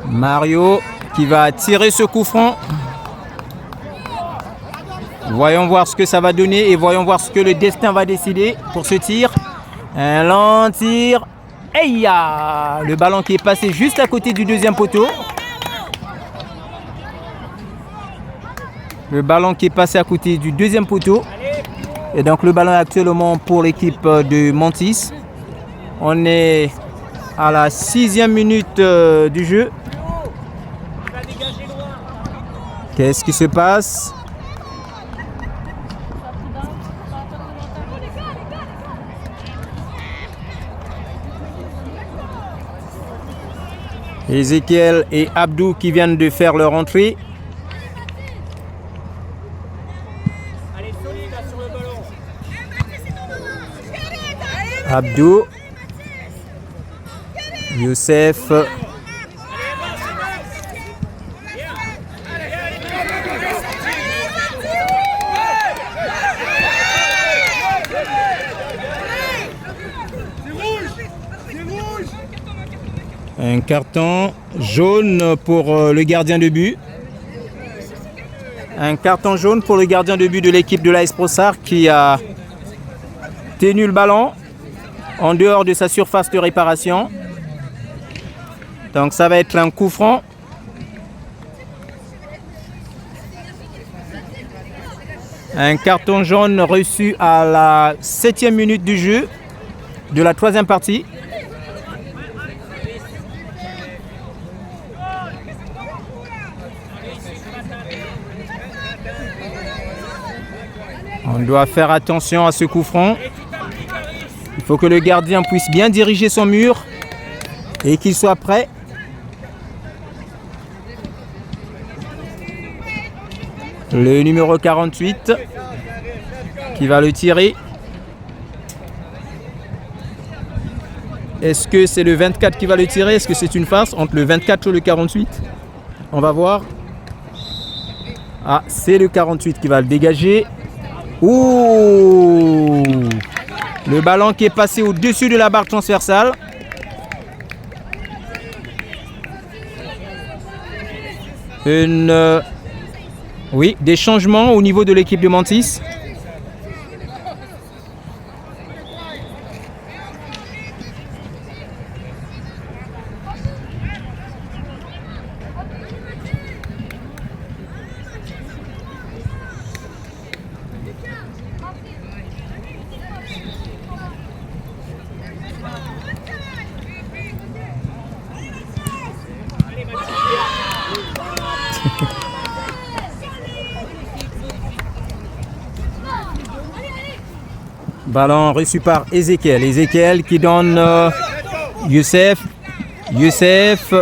Mario qui va tirer ce coup franc. Voyons voir ce que ça va donner et voyons voir ce que le destin va décider pour ce tir. Un lent tir. Et le ballon qui est passé juste à côté du deuxième poteau. Le ballon qui est passé à côté du deuxième poteau. Et donc le ballon est actuellement pour l'équipe de Mantis. On est à la 6e minute du jeu. Qu'est-ce qui se passe? Ezekiel et Abdou qui viennent de faire leur entrée. Abdou, Youssef, Un carton jaune pour le gardien de but. Un carton jaune pour le gardien de but de l'équipe de l'AS Brossard qui a tenu le ballon en dehors de sa surface de réparation. Donc ça va être un coup franc. Un carton jaune reçu à la 7e minute du jeu de la 3e partie. On doit faire attention à ce coup franc. Il faut que le gardien puisse bien diriger son mur et qu'il soit prêt. Le numéro 48 qui va le tirer. Est-ce que c'est le 24 qui va le tirer? Est-ce que c'est une farce entre le 24 et le 48? On va voir. Ah, c'est le 48 qui va le dégager. Ouh! Le ballon qui est passé au-dessus de la barre transversale. Oui, des changements au niveau de l'équipe de Mantis. Ballon reçu par Ezekiel. Ezekiel qui donne Youssef. Youssef.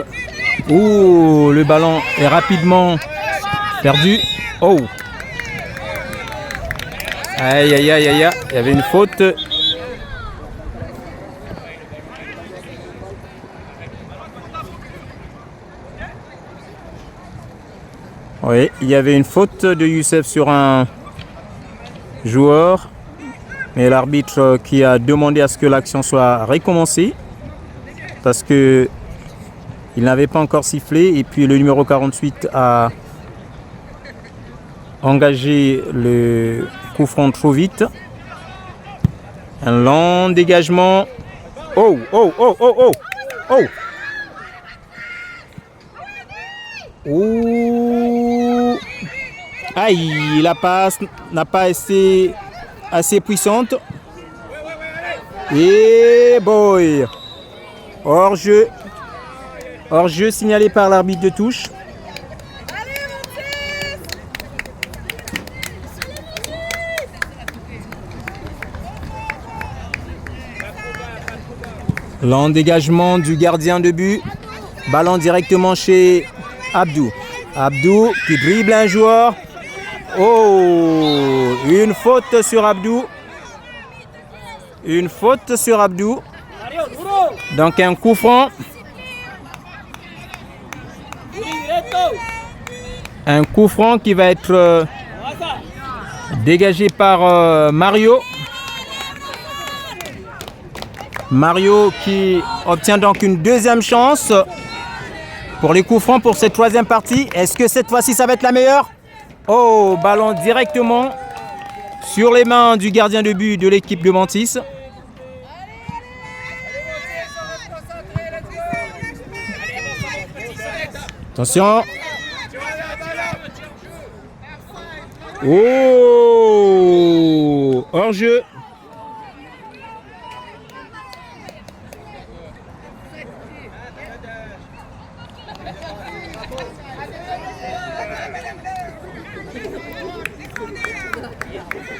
Ouh, le ballon est rapidement perdu. Oh. Aïe, aïe, aïe, aïe, aïe. Il y avait une faute. Oui, il y avait une faute de Youssef sur un joueur. Mais l'arbitre qui a demandé à ce que l'action soit recommencée parce que il n'avait pas encore sifflé et puis le numéro 48 a engagé le coup franc trop vite. Un long dégagement. Oh, oh, oh, oh, oh, oh. Ouh. Aïe, la passe n'a pas été assez puissante. Et boy. Hors-jeu. Hors-jeu signalé par l'arbitre de touche. Long dégagement du gardien de but. Ballon directement chez Abdou. Abdou qui dribble un joueur. Oh, une faute sur Abdou. Une faute sur Abdou. Donc un coup franc. Un coup franc qui va être dégagé par Mario. Mario qui obtient donc une deuxième chance pour les coups francs pour cette troisième partie. Est-ce que cette fois-ci ça va être la meilleure? Oh, ballon directement sur les mains du gardien de but de l'équipe de Mantis. Attention. Oh, hors-jeu.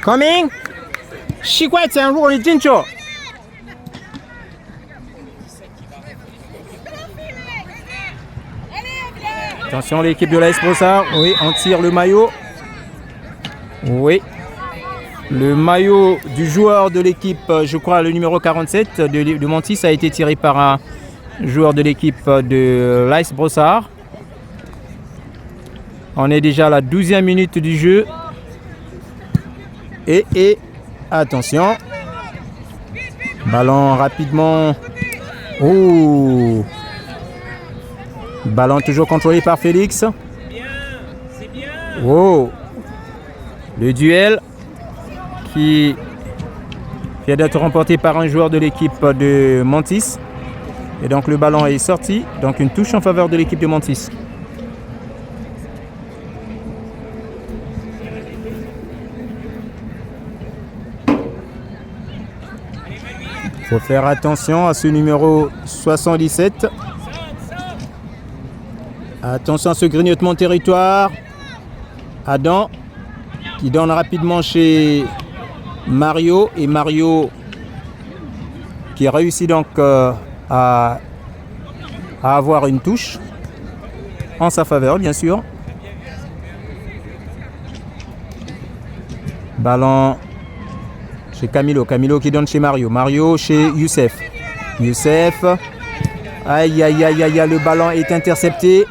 Coming. 7块钱如果你进去。Attention l'équipe de l'AS Brossard. Oui, on tire le maillot. Oui. Le maillot du joueur de l'équipe, je crois le numéro 47 de Mantis a été tiré par un joueur de l'équipe de l'AS Brossard. On est déjà à la 12e minute du jeu. Et attention. Ballon rapidement. Oh. Ballon toujours contrôlé par Félix. Bien, c'est bien. Oh, le duel qui vient d'être remporté par un joueur de l'équipe de Mantis. Et donc le ballon est sorti. Donc une touche en faveur de l'équipe de Mantis. Il faut faire attention à ce numéro 77. Attention à ce grignotement de territoire. Adam qui donne rapidement chez Mario. Et Mario qui réussit donc à avoir une touche en sa faveur, bien sûr. Ballon chez Camilo. Camilo qui donne chez Mario. Mario chez Youssef. Youssef. Aïe, aïe, aïe, aïe, le ballon est intercepté.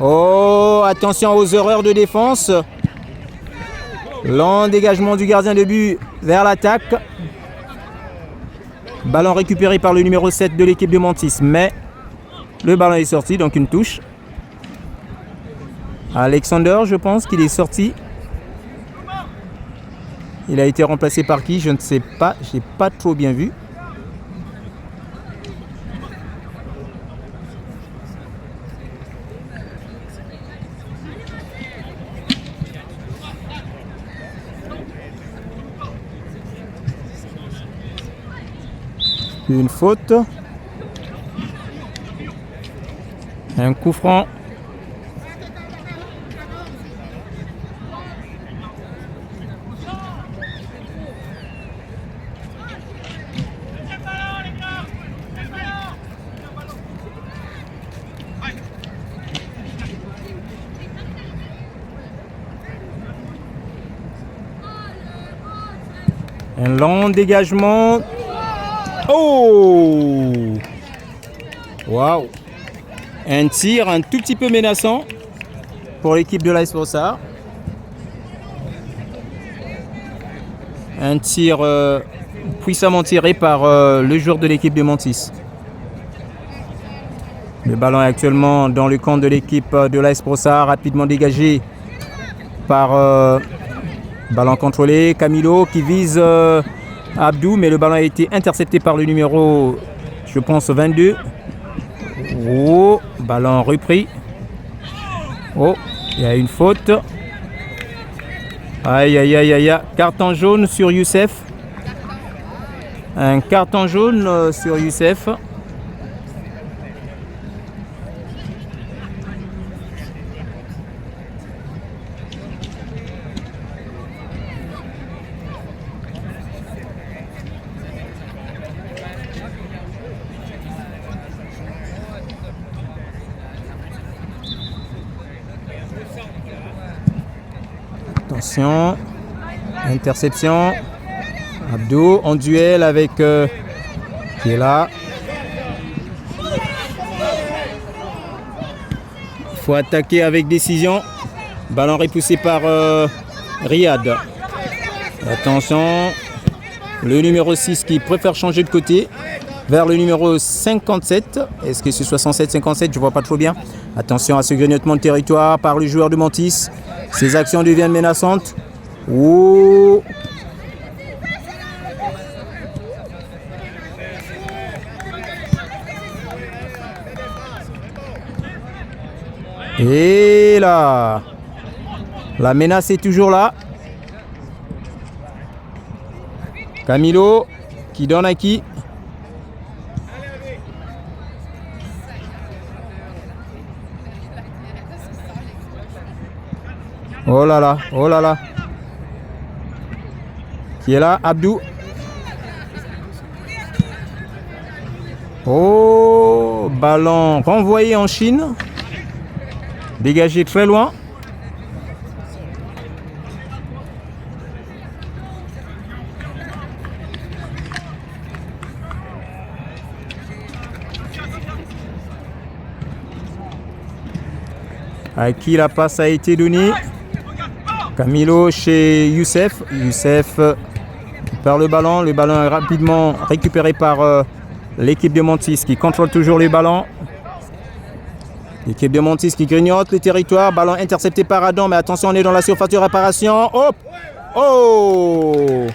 Oh, attention aux erreurs de défense. Lent dégagement du gardien de but vers l'attaque. Ballon récupéré par le numéro 7 de l'équipe de Mantis. Mais le ballon est sorti, donc une touche. Alexander, je pense qu'il est sorti. Il a été remplacé par qui? Je ne sais pas. Je n'ai pas trop bien vu. Une faute. Un coup franc. Un long dégagement. Oh! Waouh! Un tir un tout petit peu menaçant pour l'équipe de l'AS Brossard. Un tir puissamment tiré par le joueur de l'équipe de Mantis. Le ballon est actuellement dans le camp de l'équipe de l'AS Brossard, rapidement dégagé par ballon contrôlé. Camilo qui vise Abdou, mais le ballon a été intercepté par le numéro, je pense, 22. Oh, ballon repris. Oh, il y a une faute. Aïe, aïe, aïe, aïe, aïe. Carton jaune sur Youssef. Un carton jaune sur Youssef. Attention, interception. Abdou en duel avec qui est là. Il faut attaquer avec décision. Ballon repoussé par Riyad. Attention, le numéro 6 qui préfère changer de côté vers le numéro 57. Est-ce que c'est 67-57? Je ne vois pas trop bien. Attention à ce grignotement de territoire par le joueur de Mantis. Ces actions deviennent menaçantes. Oh. Et là, la menace est toujours là. Camilo qui donne à qui? Oh là là, oh là là. Qui est là? Abdou. Oh, ballon renvoyé en Chine. Dégagé très loin. À qui la passe a été donnée? Camilo chez Youssef. Youssef perd le ballon est rapidement récupéré par l'équipe de Mantis qui contrôle toujours les ballons. L'équipe de Montis qui grignote le territoire. Ballon intercepté par Adam, mais attention, on est dans la surface de réparation. Hop! Oh!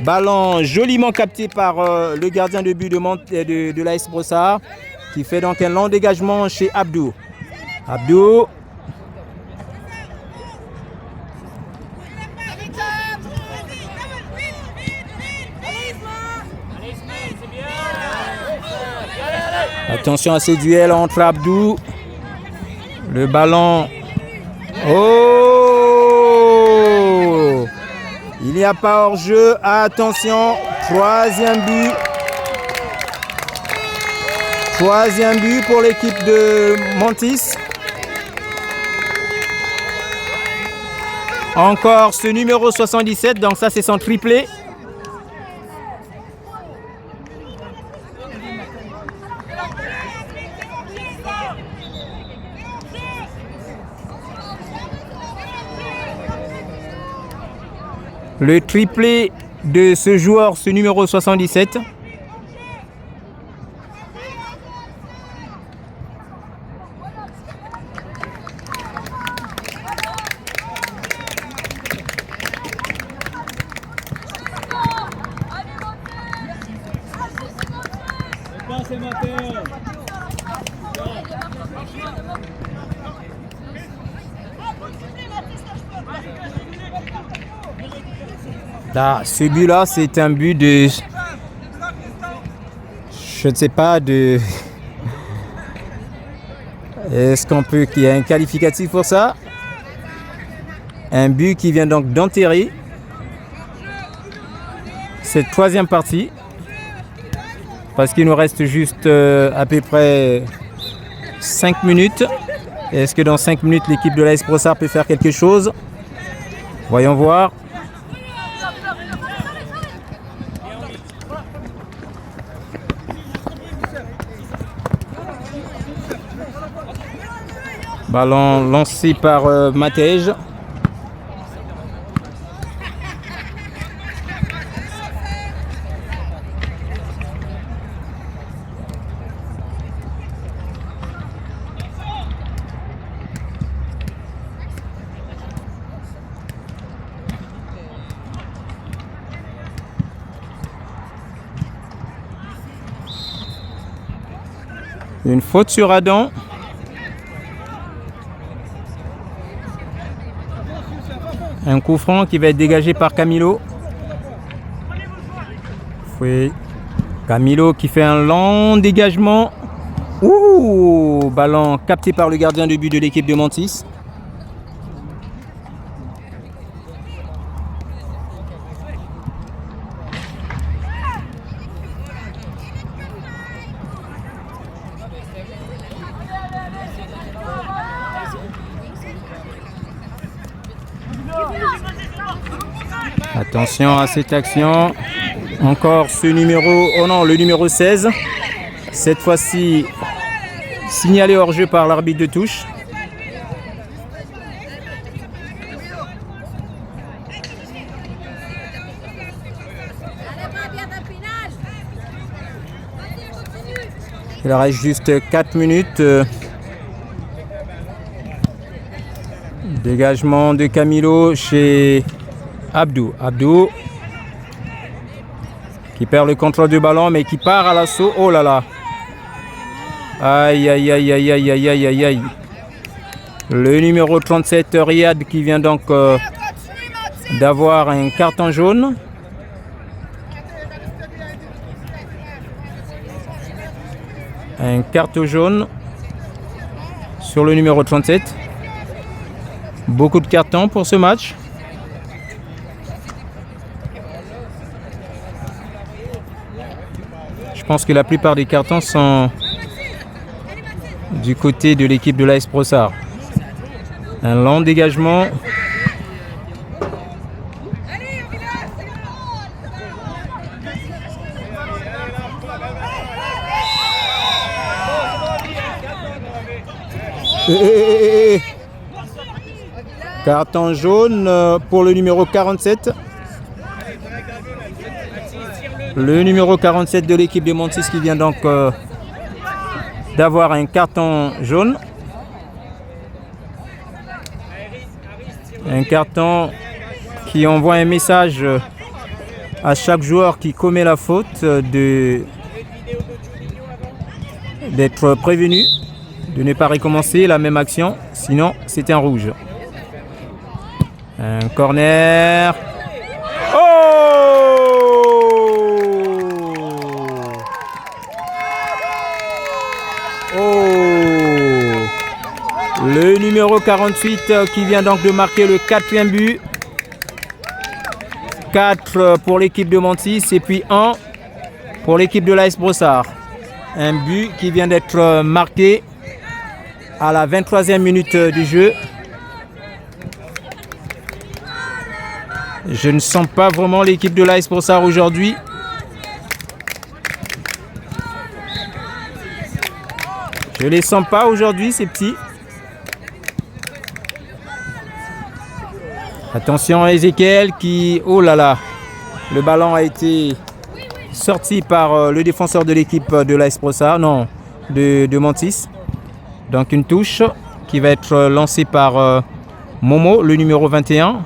Ballon joliment capté par le gardien de but de l'AS Brossard, qui fait donc un long dégagement chez Abdou. Abdou. Attention à ces duels entre Abdou. Le ballon. Oh! Il n'y a pas hors-jeu. Attention. Troisième but. Troisième but pour l'équipe de Montis. Encore ce numéro 77. Donc ça, c'est son triplé. Le triplé de ce joueur, ce numéro 77. Là, ce but-là, c'est un but de... Je ne sais pas de... Est-ce qu'on peut qu'il y ait un qualificatif pour ça? Un but qui vient donc d'enterrer cette troisième partie. Parce qu'il nous reste juste à peu près 5 minutes. Est-ce que dans 5 minutes, l'équipe de l'AS Brossard peut faire quelque chose? Voyons voir. Ballon lancé par Matej. Une faute sur Adam. Un coup franc qui va être dégagé par Camilo. Oui. Camilo qui fait un long dégagement. Ouh, ballon capté par le gardien de but de l'équipe de Montis. Attention à cette action. Encore ce numéro, oh non, le numéro 16. Cette fois-ci, signalé hors jeu par l'arbitre de touche. Il reste juste 4 minutes. Dégagement de Camilo chez Abdou. Abdou qui perd le contrôle du ballon mais qui part à l'assaut. Oh là là. Aïe aïe aïe aïe aïe aïe aïe aïe aïe. Le numéro 37 Riyad qui vient donc d'avoir un carton jaune. Un carton jaune sur le numéro 37. Beaucoup de cartons pour ce match. Je pense que la plupart des cartons sont du côté de l'équipe de l'AS Brossard. Un long dégagement. Carton jaune pour le numéro 47. Le numéro 47 de l'équipe de Montis qui vient donc d'avoir un carton jaune. Un carton qui envoie un message à chaque joueur qui commet la faute d'être prévenu, de ne pas recommencer la même action, sinon c'est un rouge. Un corner. Le numéro 48 qui vient donc de marquer le 4e but. 4 pour l'équipe de Montis et puis 1 pour l'équipe de l'AS Brossard. Un but qui vient d'être marqué à la 23e minute du jeu. Je ne sens pas vraiment l'équipe de l'AS Brossard aujourd'hui. Je ne les sens pas aujourd'hui, ces petits. Attention à Ezekiel qui... Oh là là! Le ballon a été sorti par le défenseur de l'équipe de l'AS Brossard, non, de Montis. Donc une touche qui va être lancée par Momo, le numéro 21.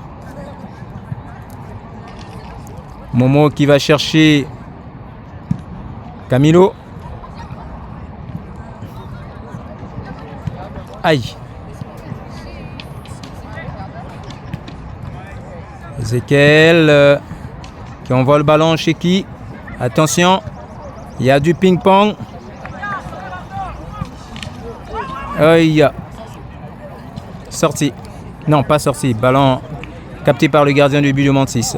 Momo qui va chercher Camilo. Aïe! Ezekiel qui envoie le ballon chez qui? Attention, il y a du ping-pong. Aïe! Sorti. Non, pas sorti. Ballon capté par le gardien de but de Montis.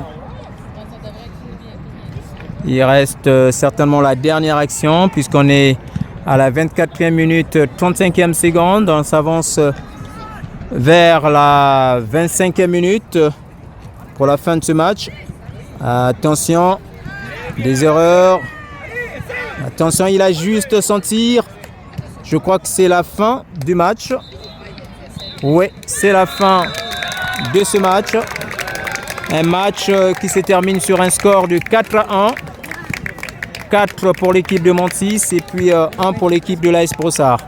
Il reste certainement la dernière action puisqu'on est à la 24e minute, 35e seconde. On s'avance vers la 25e minute pour la fin de ce match. Attention, des erreurs. Attention, il a juste son tir. Je crois que c'est la fin du match. Oui, c'est la fin de ce match. Un match qui se termine sur un score de 4-1. 4 pour l'équipe de Montis et puis 1 pour l'équipe de l'AS Brossard.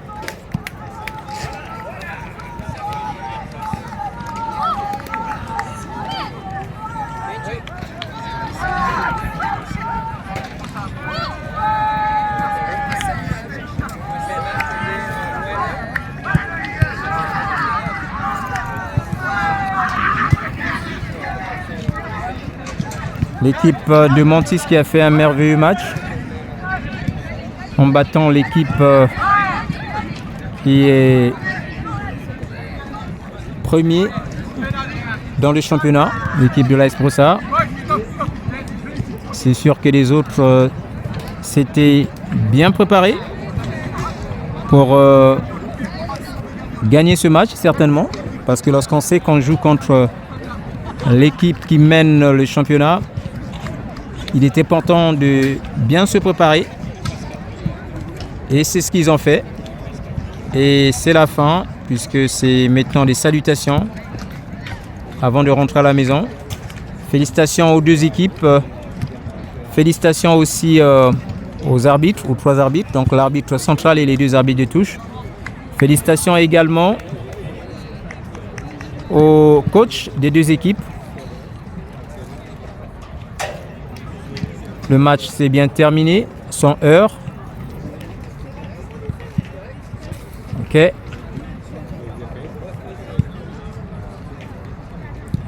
L'équipe de Montis qui a fait un merveilleux match en battant l'équipe qui est premier dans le championnat, l'équipe de l'AS Brossard. C'est sûr que les autres s'étaient bien préparés pour gagner ce match, certainement, parce que lorsqu'on sait qu'on joue contre l'équipe qui mène le championnat, il était important de bien se préparer. Et c'est ce qu'ils ont fait. Et c'est la fin, puisque c'est maintenant des salutations avant de rentrer à la maison. Félicitations aux deux équipes. Félicitations aussi aux arbitres, aux 3 arbitres, donc l'arbitre central et les 2 arbitres de touche. Félicitations également aux coachs des 2 équipes. Le match s'est bien terminé, sans heure. Ok. Et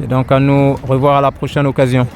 donc à nous revoir à la prochaine occasion.